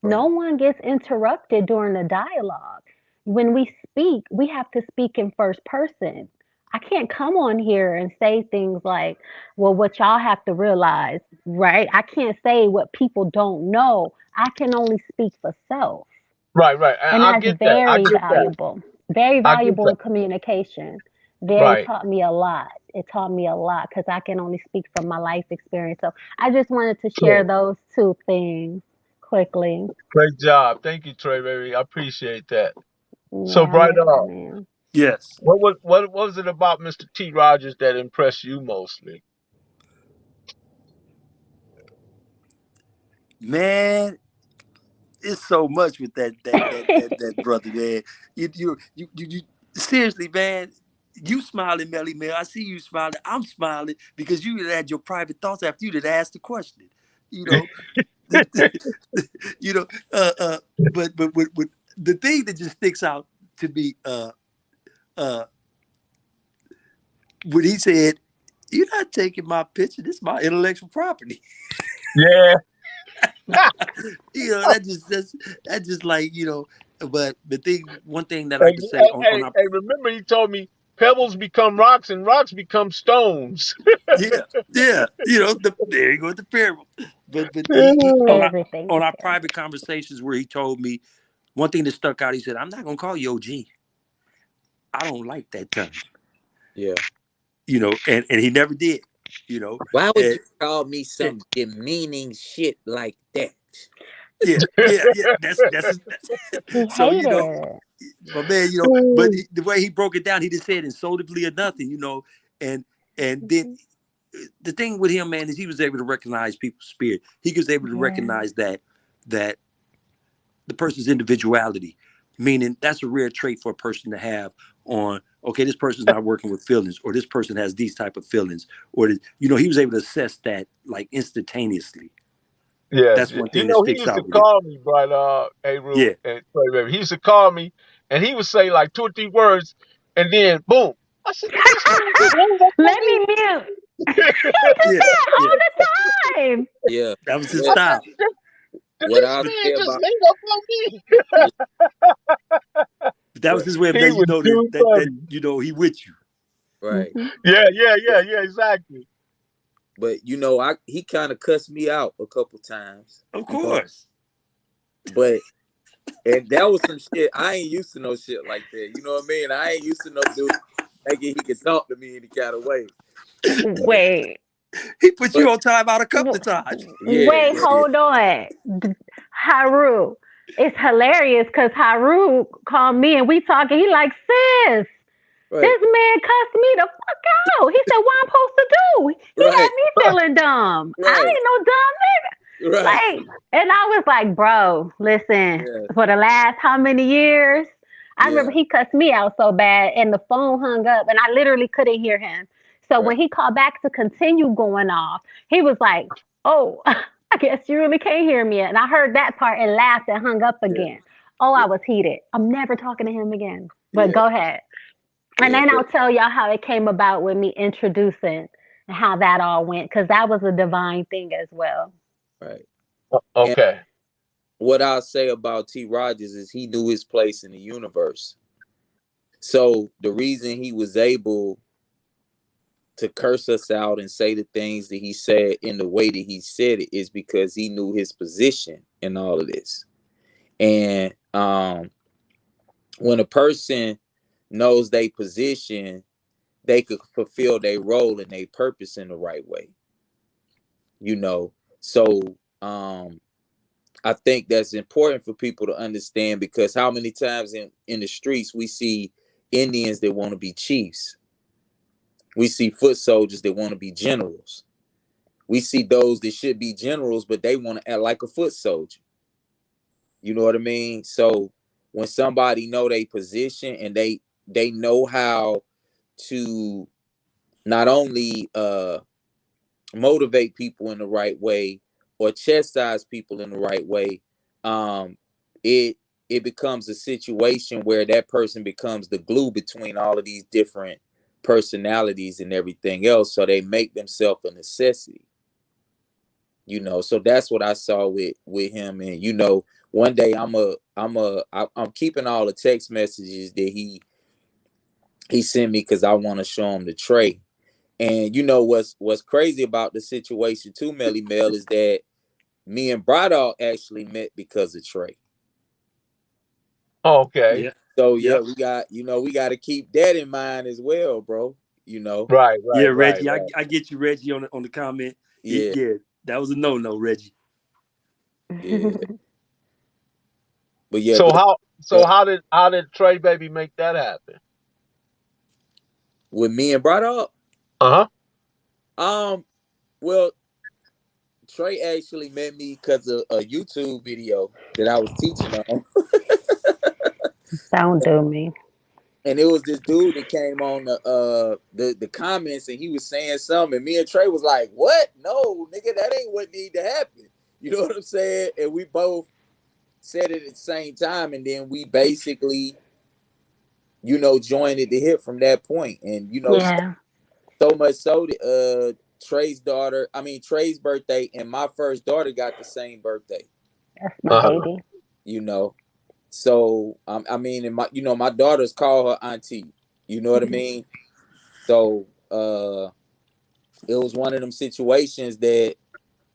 right. No one gets interrupted during the dialogue. When we speak, we have to speak in first person. I can't come on here and say things like, well, what y'all have to realize, right? I can't say what people don't know. I can only speak for self. Right, right. And I that's get that. I very get that. valuable, very I get valuable that. in communication. Very Right. taught me a lot. It taught me a lot because I can only speak from my life experience. So I just wanted to share Cool. those two things quickly. Great job. Thank you, Trey, baby. I appreciate that. So Yeah, bright Mr. off. Man. Yes. What was it about Mr. T. Rodgers that impressed you mostly? Man, it's so much with that brother, man. You seriously, man. You smiling, Melly Mel. I see you smiling. I'm smiling because you had your private thoughts after you did ask the question. You know, you know. But with the thing that just sticks out to me, uh, when he said, "You're not taking my picture. This is my intellectual property." Yeah. That's just like But one thing that I Hey, can say on our, remember he told me pebbles become rocks and rocks become stones. yeah, yeah, there you go with the parable. But he Everything on is our terrible. private conversations where he told me one thing that stuck out. He said, "I'm not gonna call you OG. I don't like that term." Yeah. And he never did. Why would And, you call me and some demeaning shit like that? yeah, yeah, yeah. That's He so hated. my man. But the way he broke it down, he just said insultively or nothing. And then the thing with him, man, is he was able to recognize people's spirit. He was able to recognize that the person's individuality, meaning that's a rare trait for a person to have on, okay, this person's not working with feelings, or this person has these type of feelings, or, he was able to assess that like instantaneously. Yeah, That's one you thing that know, he sticks used to out with him. call me, but hey, Rue Yeah. and Trey, baby, he used to call me, and he would say like 2 or 3 words, and then boom. I said, "Man, this man just hung up on Let me me." mute. He do Yeah. that Yeah. all the time. Yeah. That was his I What said, style. "Did what this I But man say just about hang up on me?" yeah, that was right, his way of He letting you was know too that funny. he with you. right. Mm-hmm. Yeah, exactly. But he kind of cussed me out a couple times. Of course. But and that was some shit. I ain't used to no shit like that. You know what I mean? I ain't used to no dude thinking he could talk to me any kind of way. Wait. He put But you on time out a couple of times. Wait, yeah. hold on. Haru. It's hilarious because Haru called me and we talking. He like, sis, Right, this man cussed me the fuck out. He said, what I'm supposed to do? He had right, me feeling dumb. I right, ain't no dumb nigga. right. Like, and I was like, bro, listen, Yeah, for the last how many years? I remember yeah, he cussed me out so bad and the phone hung up and I literally couldn't hear him. So right. when he called back to continue going off, he was like, oh, I guess you really can't hear me. And I heard that part and laughed and hung up Yeah, again. Oh, yeah, I was heated. I'm never talking to him again. But yeah, go ahead. And yeah. then But I'll tell y'all how it came about with me introducing and how that all went, because that was a divine thing as well. right. And Okay. what I'll say about T. Rodgers is he knew his place in the universe. So the reason he was able to curse us out and say the things that he said in the way that he said it is because he knew his position in all of this. And when a person knows their position, they could fulfill their role and their purpose in the right way. So I think that's important for people to understand, because how many times in the streets we see Indians that want to be chiefs, we see foot soldiers that want to be generals, we see those that should be generals but they want to act like a foot soldier. You know what I mean? So when somebody know their position and they know how to not only motivate people in the right way or chastise people in the right way, um, it it becomes a situation where that person becomes the glue between all of these different personalities and everything else. So they make themselves a necessity. So that's what I saw with him. And one day I'm keeping all the text messages that he sent me because I want to show him the tray. And what's crazy about the situation too, Melly Mel, is that me and Bry-D actually met because of Trey. Okay. Yeah. So yeah, Yep. we got to keep that in mind as well, bro. You know, Right, Yeah, right, right, Reggie. I, right. I get you, Reggie, on the comment. yeah, Yeah, that was a no, Reggie. yeah. But yeah, So how uh, so how did Trey baby make that happen? with me and Bry-D, Uh-huh. well, Trey actually met me because of a YouTube video that I was teaching on. Don't do me. And it was this dude that came on the comments, and he was saying something, and me and Trey was like, "What? No, nigga, that ain't what need to happen." You know what I'm saying? And we both said it at the same time, and then we basically, joined at the hip from that point. And Yeah, so much so that Trey's birthday and my first daughter got the same birthday. that's my Uh-huh. baby. You know, so and my daughters call her auntie. You know what I mean? So it was one of them situations that,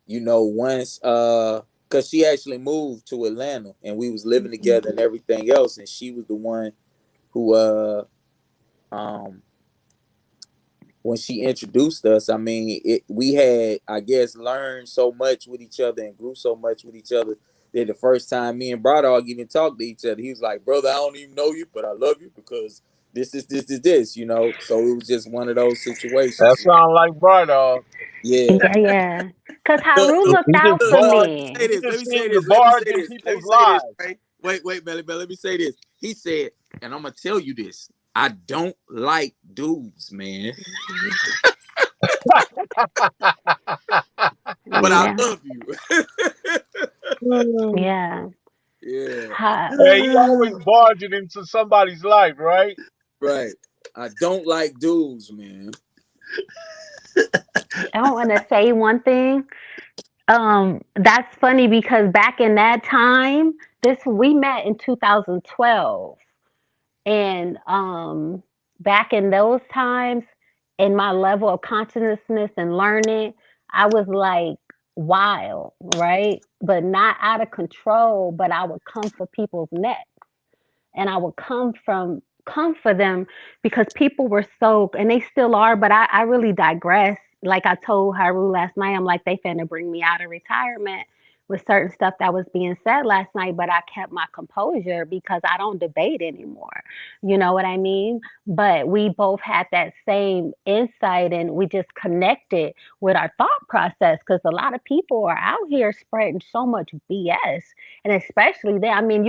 once because she actually moved to Atlanta and we was living together and everything else, and she was the one who um when she introduced us, we had, I guess, learned so much with each other and grew so much with each other that the first time me and Bry-D even talked to each other, he was like, "Brother, I don't even know you, but I love you because this, you know. So it was just one of those That situations. sounds like Bry-D. Yeah. Yeah, yeah. Because Look, Haru look, looked He just out look, for let barged. me me. say He this. Let just me say seemed to this. Let me barge say in this. Let me people's say this, lives. Ray. Wait, Melly, let me say this. He said, and I'm gonna tell you this. I don't like dudes, man, but I Yeah, love you. yeah. Yeah, Ha, Hey, he always barging into somebody's life, right? right. I don't like dudes, man. I don't want to say one thing. That's funny because back in that time, this we met in 2012, and back in those times, in my level of consciousness and learning, I was like wild, right? But not out of control. But I would come for people's necks, and I would come for them because people were so, and they still are, but I really digress. Like I told Haru last night, I'm like, they finna bring me out of retirement with certain stuff that was being said last night, but I kept my composure because I don't debate anymore. You know what I mean? But we both had that same insight and we just connected with our thought process because a lot of people are out here spreading so much BS, and especially they, I mean,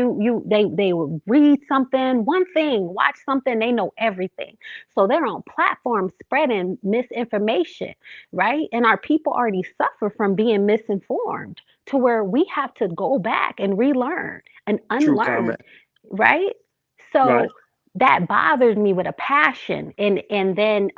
they will read something, one thing, watch something, they know everything, so they're on platforms spreading misinformation, right? And our people already suffer from being misinformed to where we have to go back and relearn and True unlearn, comment. right? Right. So that bothers me with a passion, and then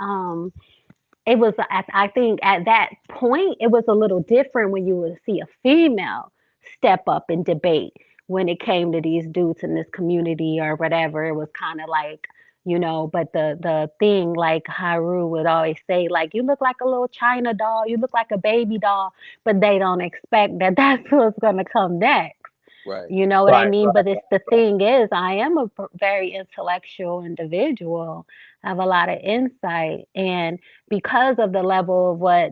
it was, I think at that point it was a little different when you would see a female step up and debate when it came to these dudes in this community or whatever. It was kind of like, but the thing, like Haru would always say, like, you look like a little China doll, you look like a baby doll, but they don't expect that that's what's going to come next. Right. You know what I Right, mean? right. But it's the thing is, I am a very intellectual individual. I have a lot of insight, and because of the level of what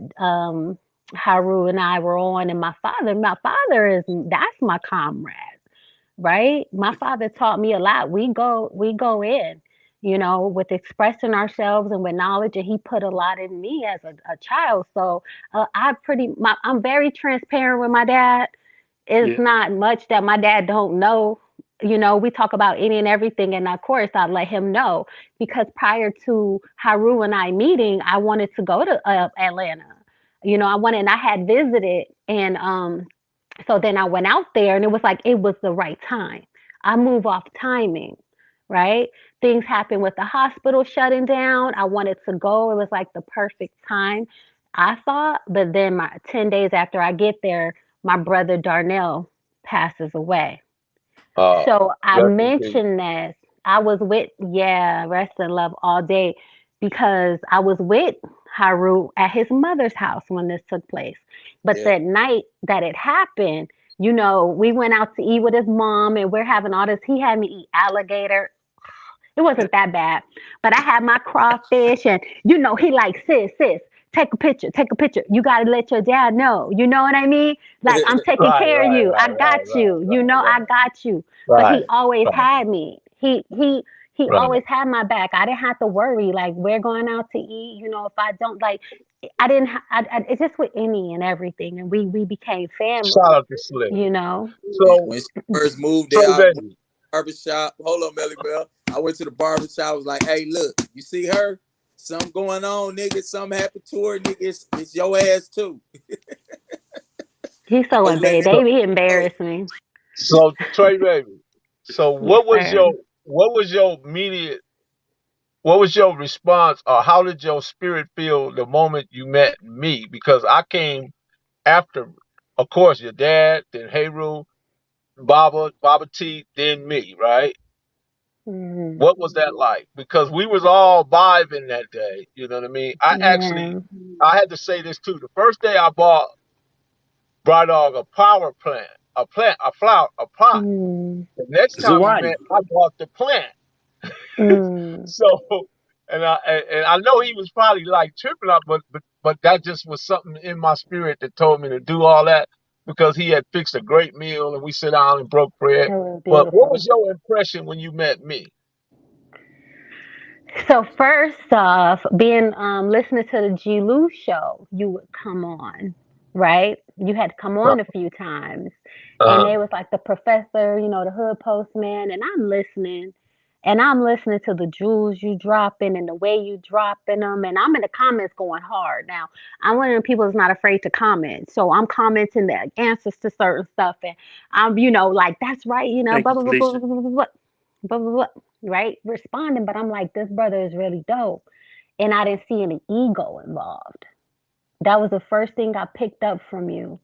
Haru and I were on, and my father is, that's my comrade, right? My father taught me a lot. We go in, with expressing ourselves and with knowledge, and he put a lot in me as a child. So I'm very transparent with my dad. It's Yeah. not much that my dad don't know. We talk about any and everything, and of course I let him know because prior to Haru and I meeting, I wanted to go to Atlanta. And I had visited, and so then I went out there, and it was like it was the right time. I move off timing, right? Things happened with the hospital shutting down. I wanted to go. It was like the perfect time, I thought. But then 10 days after I get there, my brother Darnell passes away. Uh, So I rest in peace. mentioned this. I was with, yeah, rest in love all day, because I was with Haru at his mother's house when this took place. But Yeah. that night that it happened, we went out to eat with his mom, and we're having all this. He had me eat alligator. It wasn't that bad, but I had my crawfish, and he like, sis, take a picture. You gotta let your dad know. You know what I mean? Like, I'm taking Right, care of right, you. I right, got right, right, you. right, I got you. But he right, always right, had me. He right, always had my back. I didn't have to worry. Like, we're going out to eat. If I don't like, I didn't. It's just with any and everything, and we became shout family. out to Slim. You know. So, When she first moved Trey there, I went to baby. the barbershop. Hold on, Melly Bell. I went to the barbershop. I was like, hey, look, you see her? Something going on, nigga. Something happened to her, nigga. It's your ass too. He's I so was letting embarrassed. it So, He go. embarrassed me. so Trey baby. So Yes, sir. what was your response, or how did your spirit feel the moment you met me? Because I came after, of course, your dad, then Heru, Baba T, then me, right? Mm, What was that like? Because we was all vibing that day. You know what I mean? yeah. I had to say this too. The first day I bought Brydog a power plant, a pot. Mm, The next time we Zawadi. met, I bought the plant. mm. So, and I know he was probably like tripping up, but that just was something in my spirit that told me to do all that, because he had fixed a great meal and we sit down and broke bread. It was But what was beautiful. your impression when you met me? So first off, being listening to the G. Lou show, you would come on, right? You had to come Uh on a few times, and huh. they was like the professor, the hood postman, and I'm listening to the jewels you dropping and the way you dropping them, and I'm in the comments going hard. Now I'm one of the people that's not afraid to comment, so I'm commenting the answers to certain stuff, and I'm like that's right, Thank blah you, blah blah blah Felicia. blah blah blah blah blah blah, right? Responding, but I'm like, this brother is really dope. And I didn't see any ego involved. That was the first thing I picked up from you,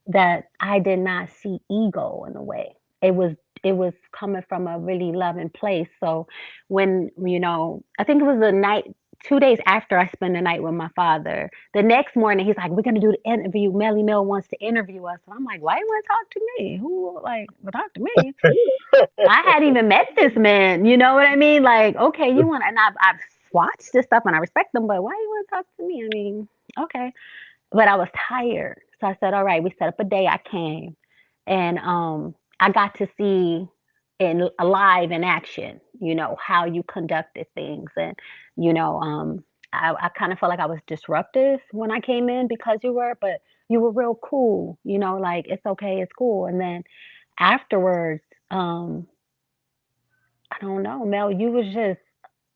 that I did not see ego in a way. It was coming from a really loving place. So when, I think it was the night 2 days after I spent the night with my father, the next morning he's like, we're gonna do the interview. Melly Mel wants to interview us. And I'm like, why you wanna talk to me? Who like will talk to me? I hadn't even met this man. You know what I mean? Like, okay, you want, and I've watched this stuff and I respect them, but why you want to talk to me? I mean, okay. But I was tired. So I said, all right, we set up a day. I came and I got to see in live in action, how you conducted things. And, you know, um, I kind of felt like I was disruptive when I came in because but you were real cool, like it's okay, it's cool. And then afterwards, um, I don't know, Mel, you was just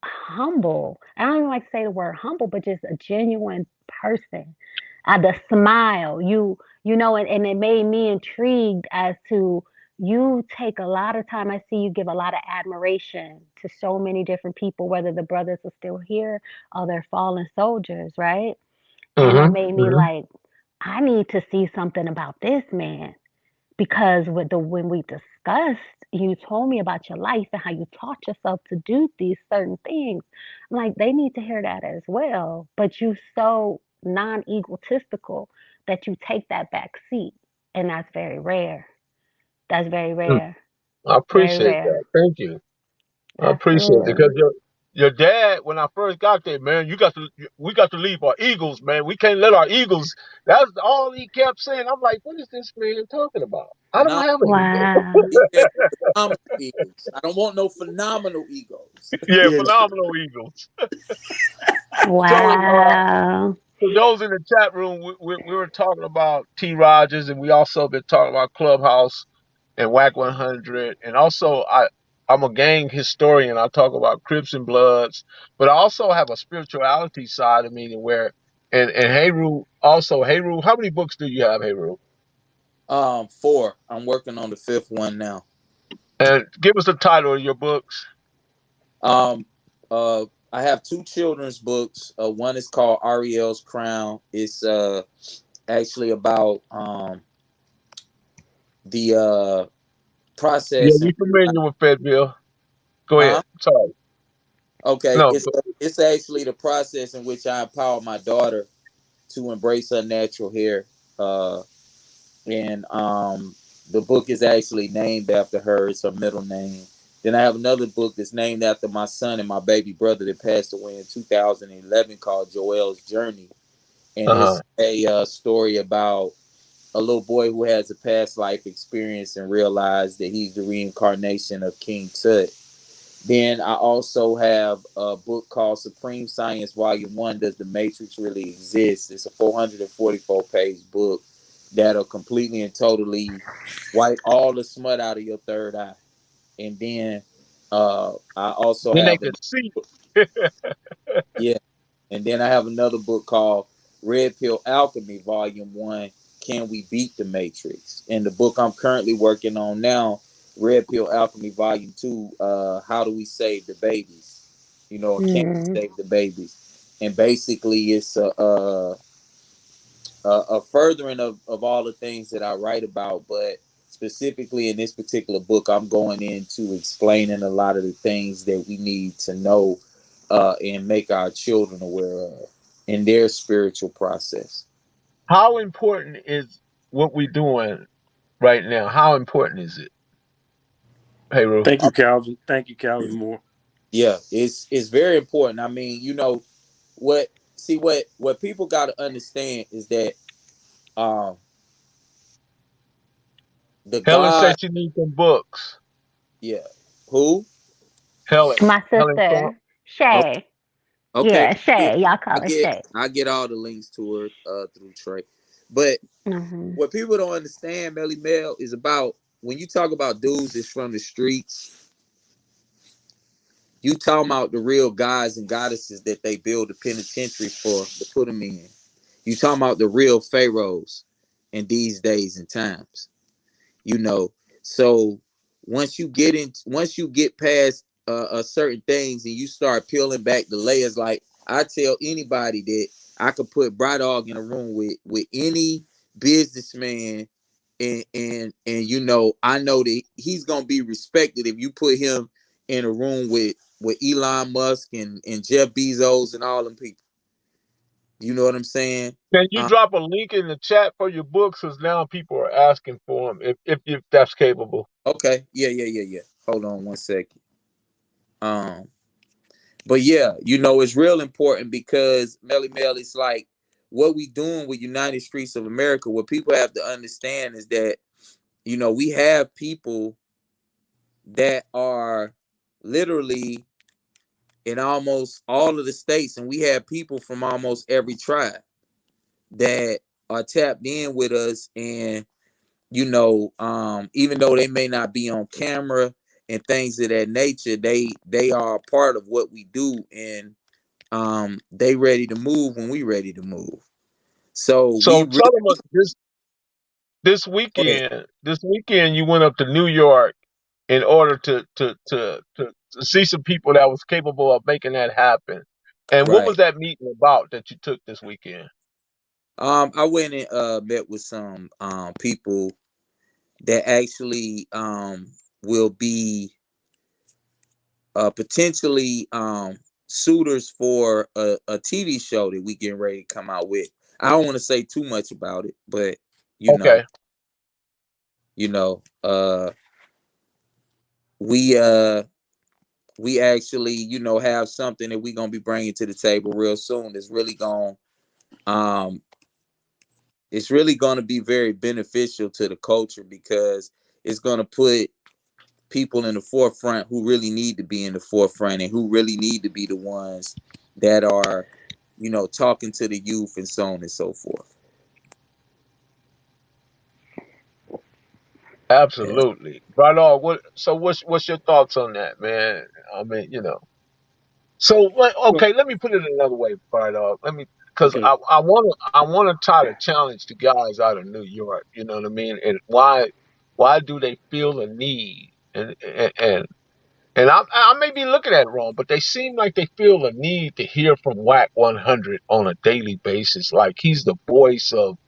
humble. I don't even like to say the word humble, but just a genuine person. The smile, and it made me intrigued as to you take a lot of time. I see you give a lot of admiration to so many different people, whether the brothers are still here or they're fallen soldiers, right? And it Mm-hmm. made me Mm-hmm. like, I need to see something about this man because when we discussed, you told me about your life and how you taught yourself to do these certain things. I'm like, they need to hear that as well. But you so non-egotistical that you take that back seat, and that's very rare. That's very rare. I Very appreciate rare. that. Thank you. I appreciate it because Absolutely. your dad, when I first got there, man, we got to leave our egos, man. We can't let our egos. That's all he kept saying. I'm like, what is this man talking about? I don't Phenomenal. have an ego. Wow. He said phenomenal egos. I don't want no phenomenal egos. Yeah, Yeah. phenomenal egos. So, Wow. for those in the chat room, we were talking about T. Rodgers, and we also been talking about Clubhouse and Whack 100, and also I'm a gang historian. I talk about Crips and Bloods, but I also have a spirituality side of me to where and Heru also. Heru, how many books do you have, Heru? 4. I'm working on the 5th one now. And give us the title of your books. Um, I have 2 children's books. One is called Ariel's Crown. It's actually about the Yeah, process and we familiar with Fayetteville. Go ahead. huh? Sorry. Okay, No. it's actually the process in which I empower my daughter to embrace her natural hair. And the book is actually named after her. It's her middle name. Then I have another book that's named after my son and my baby brother that passed away in 2011 called Joel's Journey. And Uh it's huh. a story about a little boy who has a past life experience and realized that he's the reincarnation of King Tut. Then I also have a book called Supreme Science Volume 1, Does the Matrix Really Exist? It's a 444-page book that'll completely and totally wipe all the smut out of your third eye. And then I also Then they have can see. yeah, and then I have another book called Red Pill Alchemy, Volume 1, Can We Beat the Matrix? And the book I'm currently working on now, Red Pill Alchemy, Volume 2, How Do We Save the Babies? Or can Mm. we save the babies? And basically, it's a furthering of all the things that I write about, but specifically in this particular book, I'm going into explaining a lot of the things that we need to know and make our children aware of in their spiritual process. How important is what we're doing right now? How important is it, Heru? Thank you, Calvin. Thank you, Calvin Moore. Yeah, it's very important. I mean, what what people got to understand is that um the Helen God, said she needs some books. yeah, who Helen. My Helen Trump. sister. Shay. Okay. Yeah, Shay. Y'all I call her get Shay. I get all the links to her through Trey. But Hmm. what people don't understand, Melly Mel, is about when you talk about dudes that's from the streets, you talking about the real guys and goddesses that they build the penitentiaries for to put them in. You talking about the real pharaohs in these days and times. You know, so once you get past certain things and you start peeling back the layers, like I tell anybody that I could put Bry-D in a room with any businessman, and you know, I know that he's gonna be respected if you put him in a room with Elon Musk and Jeff Bezos and all them people. You know what I'm saying? Can you drop a link in the chat for your books? Because now people are asking for them. If that's capable. Okay, yeah. Hold on one second. Um, but yeah, you know, it's real important because Melly Mel, it's like what we doing with United Streets of America. What people have to understand is that, you know, we have people that are literally in almost all of the states, and we have people from almost every tribe that are tapped in with us. And you know, even though they may not be on camera and things of that nature, they are a part of what we do, and they ready to move when we ready to move. So we So really tell them this go ahead. weekend. This weekend, you went up to New York in order to see some people that was capable of making that happen. And what Right. was that meeting about that you took this weekend? I went and met with some people that actually will be potentially suitors for a TV show that we getting ready to come out with. I don't want to say too much about it, but you know, Okay, you know, we uh we actually, you know, have something that we're gonna be bringing to the table real soon. Um it's really gonna be very beneficial to the culture because it's gonna put people in the forefront who really need to be in the forefront and who really need to be the ones that are, you know, talking to the youth and so on and so forth. Yeah. absolutely. Right on. What's your thoughts on that, man? I mean, you know. So Well, okay, let me put it another way, right off. Let me because okay. I wanna try to challenge the guys out of New York. You know what I mean? And why do they feel a need? And I may be looking at it wrong, but they seem like they feel a need to hear from Whack 100 on a daily basis. Like he's the voice of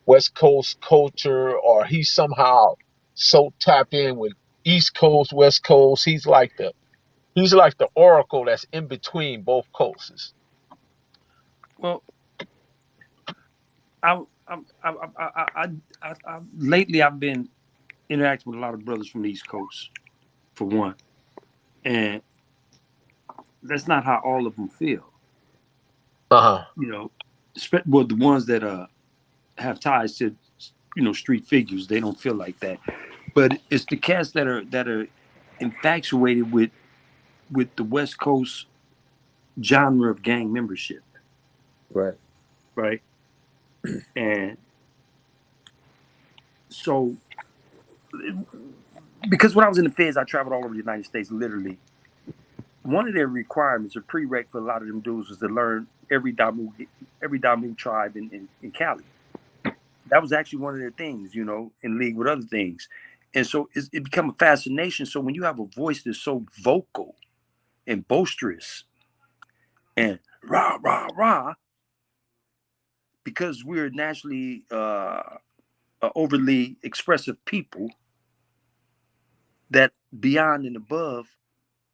West Coast culture, or he's somehow so tapped in with East Coast, West Coast. He's like the oracle that's in between both coasts. Well, lately I've been interacting with a lot of brothers from the East Coast, for one, and that's not how all of them feel. Uh huh. You know, well, the ones that have ties to, you know, street figures, they don't feel like that. But it's the cats that are infatuated with the West Coast genre of gang membership, Right. right? And so, because when I was in the feds, I traveled all over the United States, literally. One of their requirements, or prereq for a lot of them dudes, was to learn every Damu tribe in Cali. That was actually one of their things, you know, in league with other things. And so it become a fascination. So when you have a voice that's so vocal and boisterous and rah, rah, rah, because we're naturally overly expressive people, that beyond and above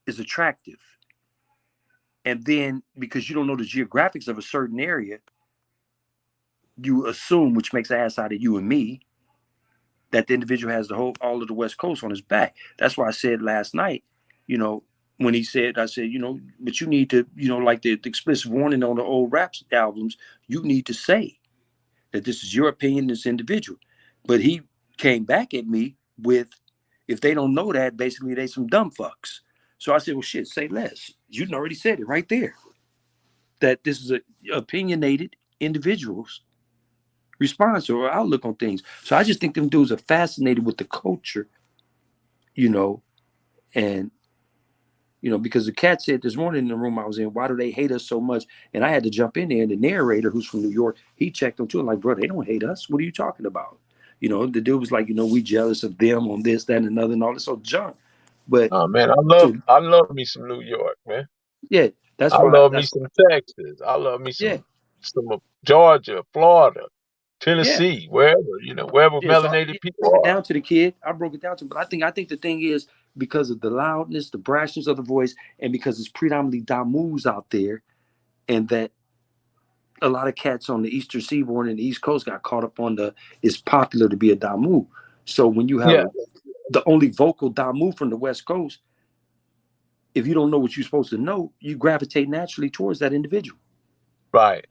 is attractive. And then because you don't know the geographics of a certain area, you assume, which makes an ass out of you and me, that the individual has all of the West Coast on his back. That's why I said last night, you know, when he said, I said, you know, but you need to, you know, like the explicit warning on the old rap albums, you need to say that this is your opinion, this individual. But he came back at me with, if they don't know that, basically they some dumb fucks. So I said, well, shit, say less. You already said it right there. That this is a opinionated individual's response or outlook on things. So I just think them dudes are fascinated with the culture, you know, and you know, because the cat said this morning in the room I was in, why do they hate us so much? And I had to jump in there, and the narrator, who's from New York, he checked them too. I'm like, bro, they don't hate us. What are you talking about? You know, the dude was like, you know, we jealous of them on this, that, and another, and all this old junk. But Oh man, so I love me some New York, man. yeah, that's I why. love me That's some Texas. I love me yeah, some of Georgia, Florida, yeah. Tennessee, wherever, wherever Yeah, so melanated I people broke it are. down to the kid. I broke it down to him. But I think the thing is because of the loudness, the brashness of the voice, and because it's predominantly Damus out there, and that a lot of cats on the Eastern Seaboard and the East Coast got caught up on the it's popular to be a Damu. So when you have Yeah, the only vocal Damu from the West Coast, if you don't know what you're supposed to know, you gravitate naturally towards that individual. right.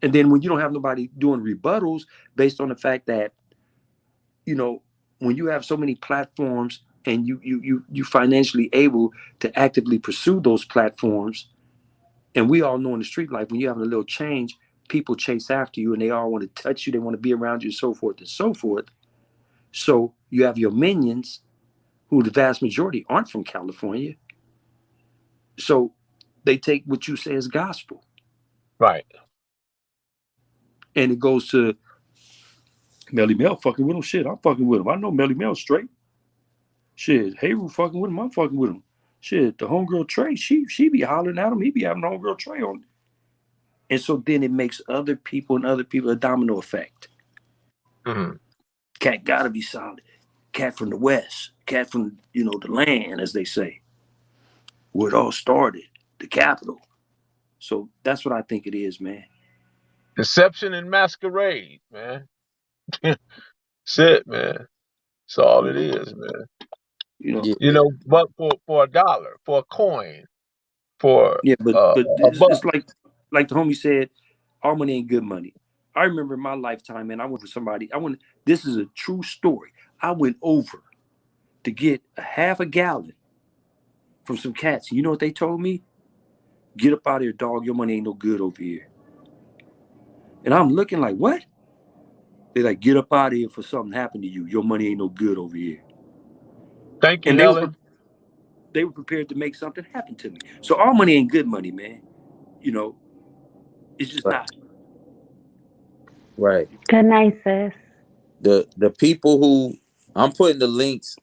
And then when you don't have nobody doing rebuttals based on the fact that, you know, when you have so many platforms and you financially able to actively pursue those platforms, and we all know in the street life when you're having a little change, people chase after you and they all want to touch you, they want to be around you, so forth and so forth. So you have your minions, who the vast majority aren't from California. So they take what you say as gospel. Right. And it goes to Melly Mel fucking with him. Shit, I'm fucking with him. I know Melly Mel straight. Shit, Haru fucking with him. I'm fucking with him. Shit, the homegirl Trey, she be hollering at him. He be having the homegirl Trey on. And so then it makes other people a domino effect. Mm-hmm. Cat gotta be solid. Cat from the West. Cat from, you know, the land, as they say. Where it all started. The capital. So that's what I think it is, man. Deception and masquerade, man. That's it, man. That's all You it know. is, man. You know. Yeah. But for $1, for a coin, for Yeah, but a buck. it's like the homie said, all money ain't good money. I remember in my lifetime, man, I went for somebody. This is a true story. I went over to get a half a gallon from some cats. You know what they told me? Get up out of here, dog. Your money ain't no good over here. And I'm looking like, what? They like, get up out of here for something happened to you. Your money ain't no good over here. Thank you, And Nelly. they were prepared to make something happen to me. So all money ain't good money, man. You know, it's just Right. not. Right. Good night, sis. The people who I'm putting the links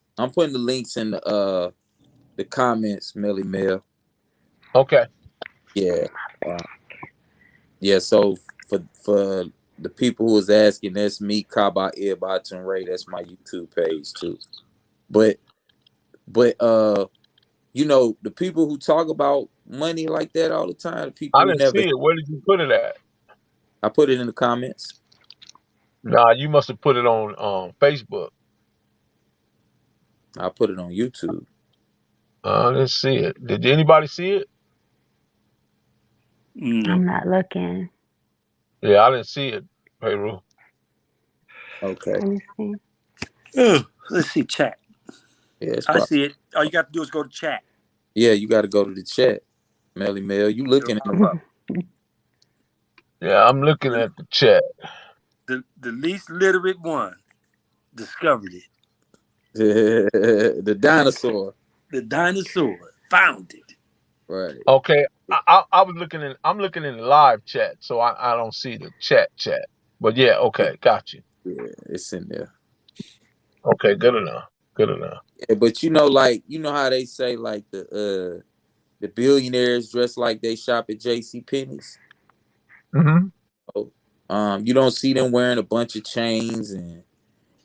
in the comments, Melly Mel. Okay. Yeah. Yeah, so for the people who was asking, that's me, Kaba Earbots Ray. That's my YouTube page too. But you know, the people who talk about money like that all the time, the people I who didn't never, see it. Where did you put it at? I put it in the comments. Nah, you must have put it on Facebook. I put it on YouTube. I didn't see it. Did anybody see it? No. I'm not looking. Yeah, I didn't see it, Peru. Okay. Let me see. Let's see, chat. Yeah, it's I probably, see it. All you got to do is go to chat. yeah, you got to go to the chat, Melly Mel. You It'll looking pop up. Yeah, I'm looking The, at the chat. the least literate one discovered it. the dinosaur. The dinosaur found it. Right. Okay, I was looking in. I'm looking in the live chat, so I don't see the chat. But yeah, okay, got you. Yeah, it's in there. Okay, good enough. Good enough. Yeah, but you know, like, you know how they say like the billionaires dress like they shop at J.C. Penney's. Mm-hmm. You don't see them wearing a bunch of chains, and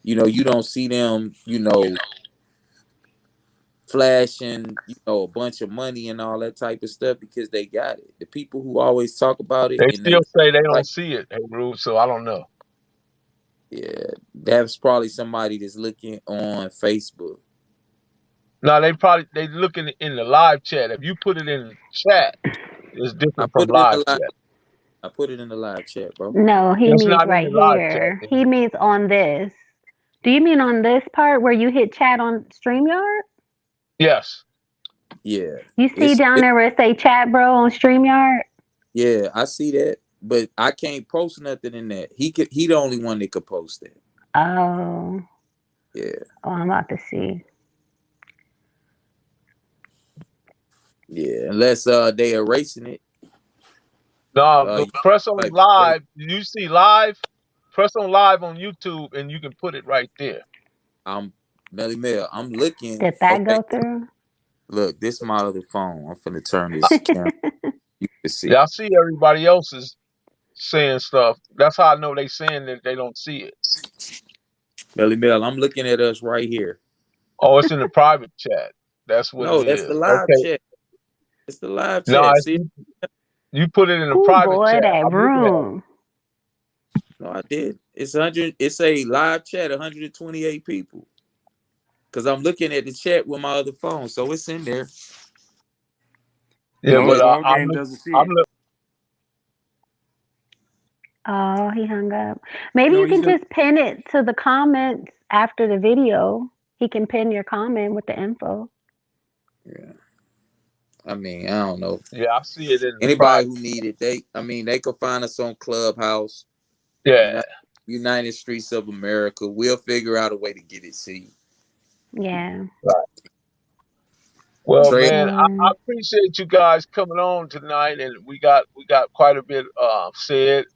you don't see them, flashing, a bunch of money and all that type of stuff because they got it. The people who always talk about it They and they still say they like, don't see it, hey, Rube, so I don't know. yeah, that's probably somebody that's looking on Facebook. No, they looking in the live chat. If you put it in the chat, it's I different from put it in live the live. chat. I put it in the live chat, bro. No, he It's means not in the right live chat. here. He means on this. Do you mean on this part where you hit chat on StreamYard? Yes. Yeah. You see down there where it say chat bro on StreamYard? Yeah, I see that. But I can't post nothing in that. He the only one that could post that. Oh. Yeah. Oh, I'm about to see. Yeah. Unless they erasing it. No, press on Like, live. You see live? Press on live on YouTube and you can put it right there. I'm Melly Mel. I'm looking. Did that Okay. go through? Look, this is my other phone. I'm finna turn this camera. You can see. Yeah, I see everybody else is saying stuff. That's how I know they saying that they don't see it. Melly Mel, I'm looking at us right here. Oh, it's in the private chat. That's what it No, that's the is. live Okay. chat. It's the live No, chat. See? you put it in the Ooh, private boy, chat. that I'm looking at it. room. No, I did. It's 100. It's a live chat, 128 people. Cause I'm looking at the chat with my other phone, so it's in there. Yeah, No, but Yeah. ball game doesn't see it. Oh, he hung up. Maybe No, you he's can gonna. just pin it to the comments after the video. He can pin your comment with the info. Yeah. I mean, I don't know. Yeah, I see it in the Anybody private. who need it, they could find us on Clubhouse, Yeah. United Streets of America. We'll figure out a way to get it to you. Yeah. Right. Well, Trey, man, I appreciate you guys coming on tonight, and we got quite a bit said.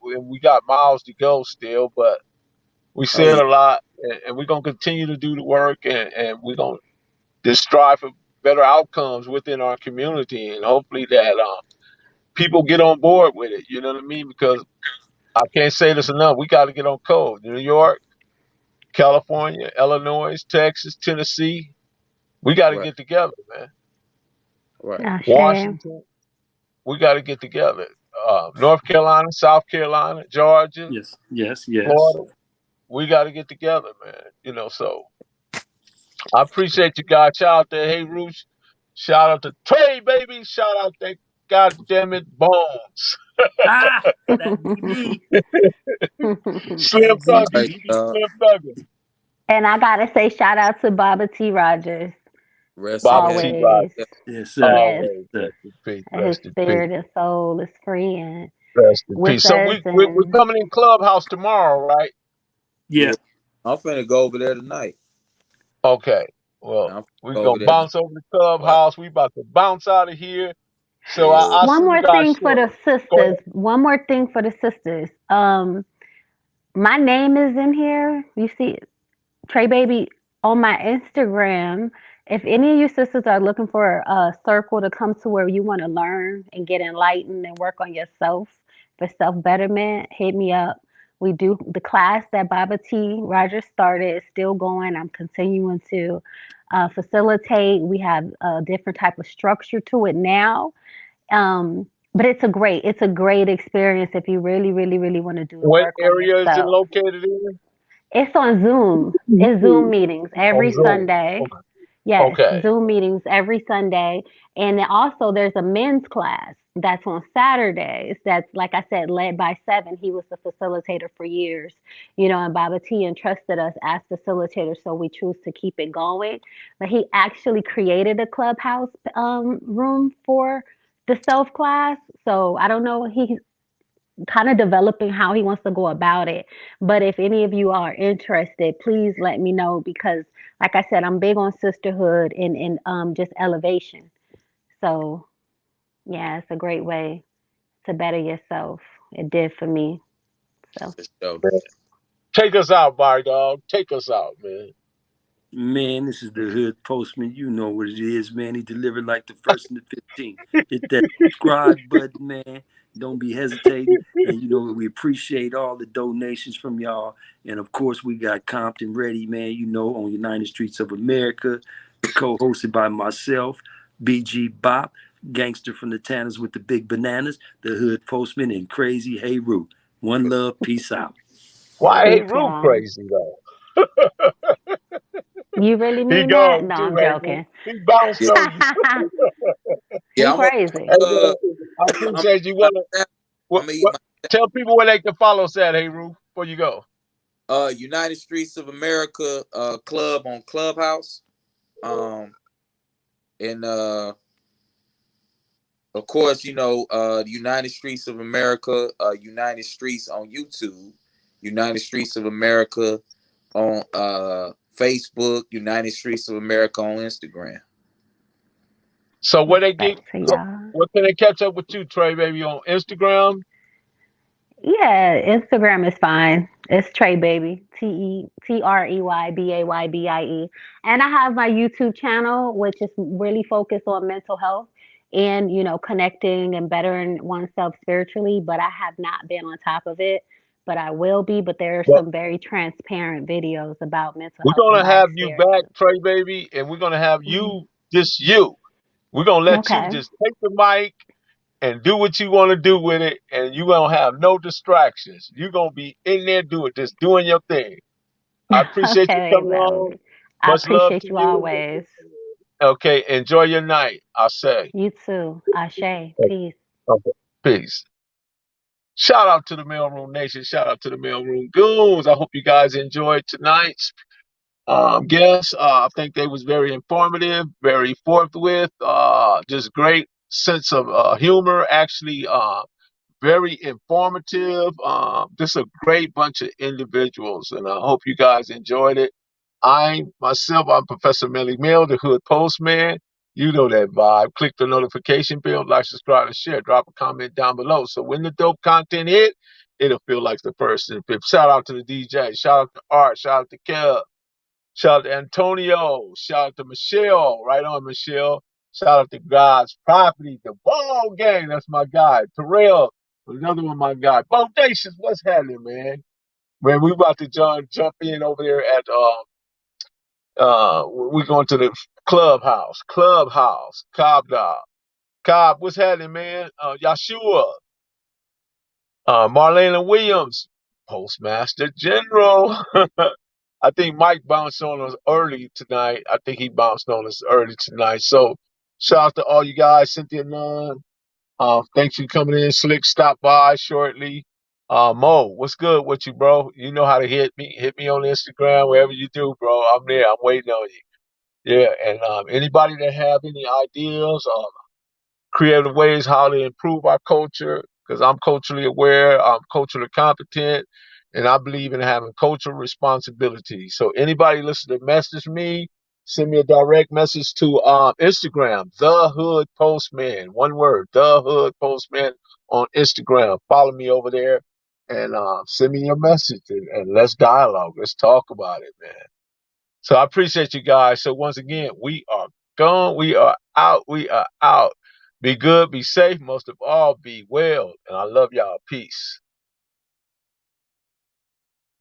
We got miles to go still, but we oh said yeah, a lot, and we're gonna continue to do the work, and we're gonna just strive for better outcomes within our community, and hopefully that people get on board with it. You know what I mean? Because I can't say this enough. We got to get on code. New York, California, Illinois, Texas, Tennessee. We got to right, get together, man. right, Ashe. Washington. We got to get together. North Carolina, South Carolina, Georgia, Yes, yes, yes. Florida. We got to get together, man. So I appreciate you guys. Shout out to Hey Roosh. Shout out to Trey, baby. Shout out to goddamn it, Bones. Ah, that BD. Slim That all Thugger. right. BD. Slim Thugger. And I gotta say shout out to Baba T. Rodgers. Rest in Baba peace. T. Rod. Always. Yes, sir. Yes. Always. Sir. Rest in peace. His Rest in peace. spirit and soul is free and Rest in with peace. So us, we're and coming in Clubhouse tomorrow, right? Yeah. Yeah, I'm finna go over there tonight. Okay. Well, I'm finna we're go gonna over there. bounce over the Right. Clubhouse. We about to bounce out of here. So Yeah. I'll one see you more guys thing for the shortly. Go sisters. ahead. One more thing for the sisters. My name is in here. You see Trey Baby on my Instagram. If any of you sisters are looking for a circle to come to where you want to learn and get enlightened and work on yourself for self betterment, hit me up. We do the class that Baba T. Rodgers started is still going. I'm continuing to facilitate. We have a different type of structure to it now. But it's a great experience if you really, really, really want to do the What work on area is it yourself. located in? It's on Zoom. It's Zoom meetings On every Zoom. Sunday. Okay. Yes, Okay. Zoom meetings every Sunday. And then also there's a men's class that's on Saturdays. That's, like I said, led by Seven. He was the facilitator for years, and Baba T entrusted us as facilitators, so we choose to keep it going. But he actually created a Clubhouse room for the self class. So I don't know. He's kind of developing how he wants to go about it. But if any of you are interested, please let me know because, like I said, I'm big on sisterhood and just elevation. So yeah, it's a great way to better yourself. It did for me. So For sure. Take us out, bar dog. Take us out, man. Man, this is the hood postman. You know what it is, man. He delivered like the first and the 15th. Hit that subscribe button, man. Don't be hesitating. And we appreciate all the donations from y'all. And of course, we got Compton ready, man, on United Streets of America, co-hosted by myself, BG Bop, Gangster from the Tanners with the Big Bananas, the Hood Postman, and Crazy Hey Roo. One love, peace out. Why peace, ain't Rue y'all. crazy though? You really He mean that? gone No, too, I'm hey Rue. joking. He bounced Yeah. on you. Yeah. He I'm gonna crazy. Hey uh man, I I'm appreciate you. I'm What, gonna eat what, tell people where they can follow us at, hey Rue, before you go. my United Streets of America club on Clubhouse. Um And of course, you know, the United Streets of America, United Streets on YouTube, United Streets of America on Facebook, United Streets of America on Instagram. So where they get? Respect to y'all. Where can they catch up with you, Trey Baby, on Instagram? Yeah, Instagram is fine. It's Trey Baby, TreYBAYBIE. And I have my YouTube channel, which is really focused on mental health and, you know, connecting and bettering oneself spiritually. But I have not been on top of it, but I will be. But there are But some very transparent videos about mental we're health and gonna my have you back, experiences. Trey Baby, and we're gonna have Mhm. you, just you. We're gonna let you Okay. just take the mic and do what you want to do with it, and you gonna have no distractions. You're gonna be in there just doing your thing. I appreciate you Okay, coming well, on. I Much love appreciate to you you. always. Okay, enjoy your night, I'll say. You too. Ashe. Peace. Okay. Peace. Shout out to the Mailroom Nation. Shout out to the Mailroom Goons. I hope you guys enjoyed tonight's guests. I think they was very informative, very forthwith, just great sense of humor. Actually, very informative. Just a great bunch of individuals, and I hope you guys enjoyed it. I'm Professor Melly Mill, the Hood Postman. You know that vibe. Click the notification bell, like, subscribe, and share. Drop a comment down below. So when the dope content hit, it'll feel like the first and fifth. Shout out to the DJ. Shout out to Art. Shout out to Kev. Shout out to Antonio. Shout out to Michelle. Right on, Michelle. Shout out to God's Property. The Ball Gang. That's my guy. Terrell. Another one, my guy. Bodacious. What's happening, man? Man, we about to jump in over there at we're going to the Clubhouse. Clubhouse. Cobb Dog. Cobb, what's happening, man? Yeshua. Marlena Williams. Postmaster General. I think Mike bounced on us early tonight. I think he bounced on us early tonight. So shout out to all you guys. Cynthia Nunn. Thanks for coming in. Slick, stop by shortly. Mo, what's good with you, bro? You know how to hit me. Hit me on Instagram, wherever you do, bro. I'm there. I'm waiting on you. Yeah, and anybody that have any ideas, creative ways how to improve our culture, because I'm culturally aware, I'm culturally competent, and I believe in having cultural responsibility. So anybody listen to message me, send me a direct message to Instagram, The Hood Postman, one word, The Hood Postman on Instagram. Follow me over there and send me your message and let's dialogue. Let's talk about it, man. So I appreciate you guys. So once again, we are gone. We are out. We are out. Be good, be safe, most of all, be well. And I love y'all. Peace.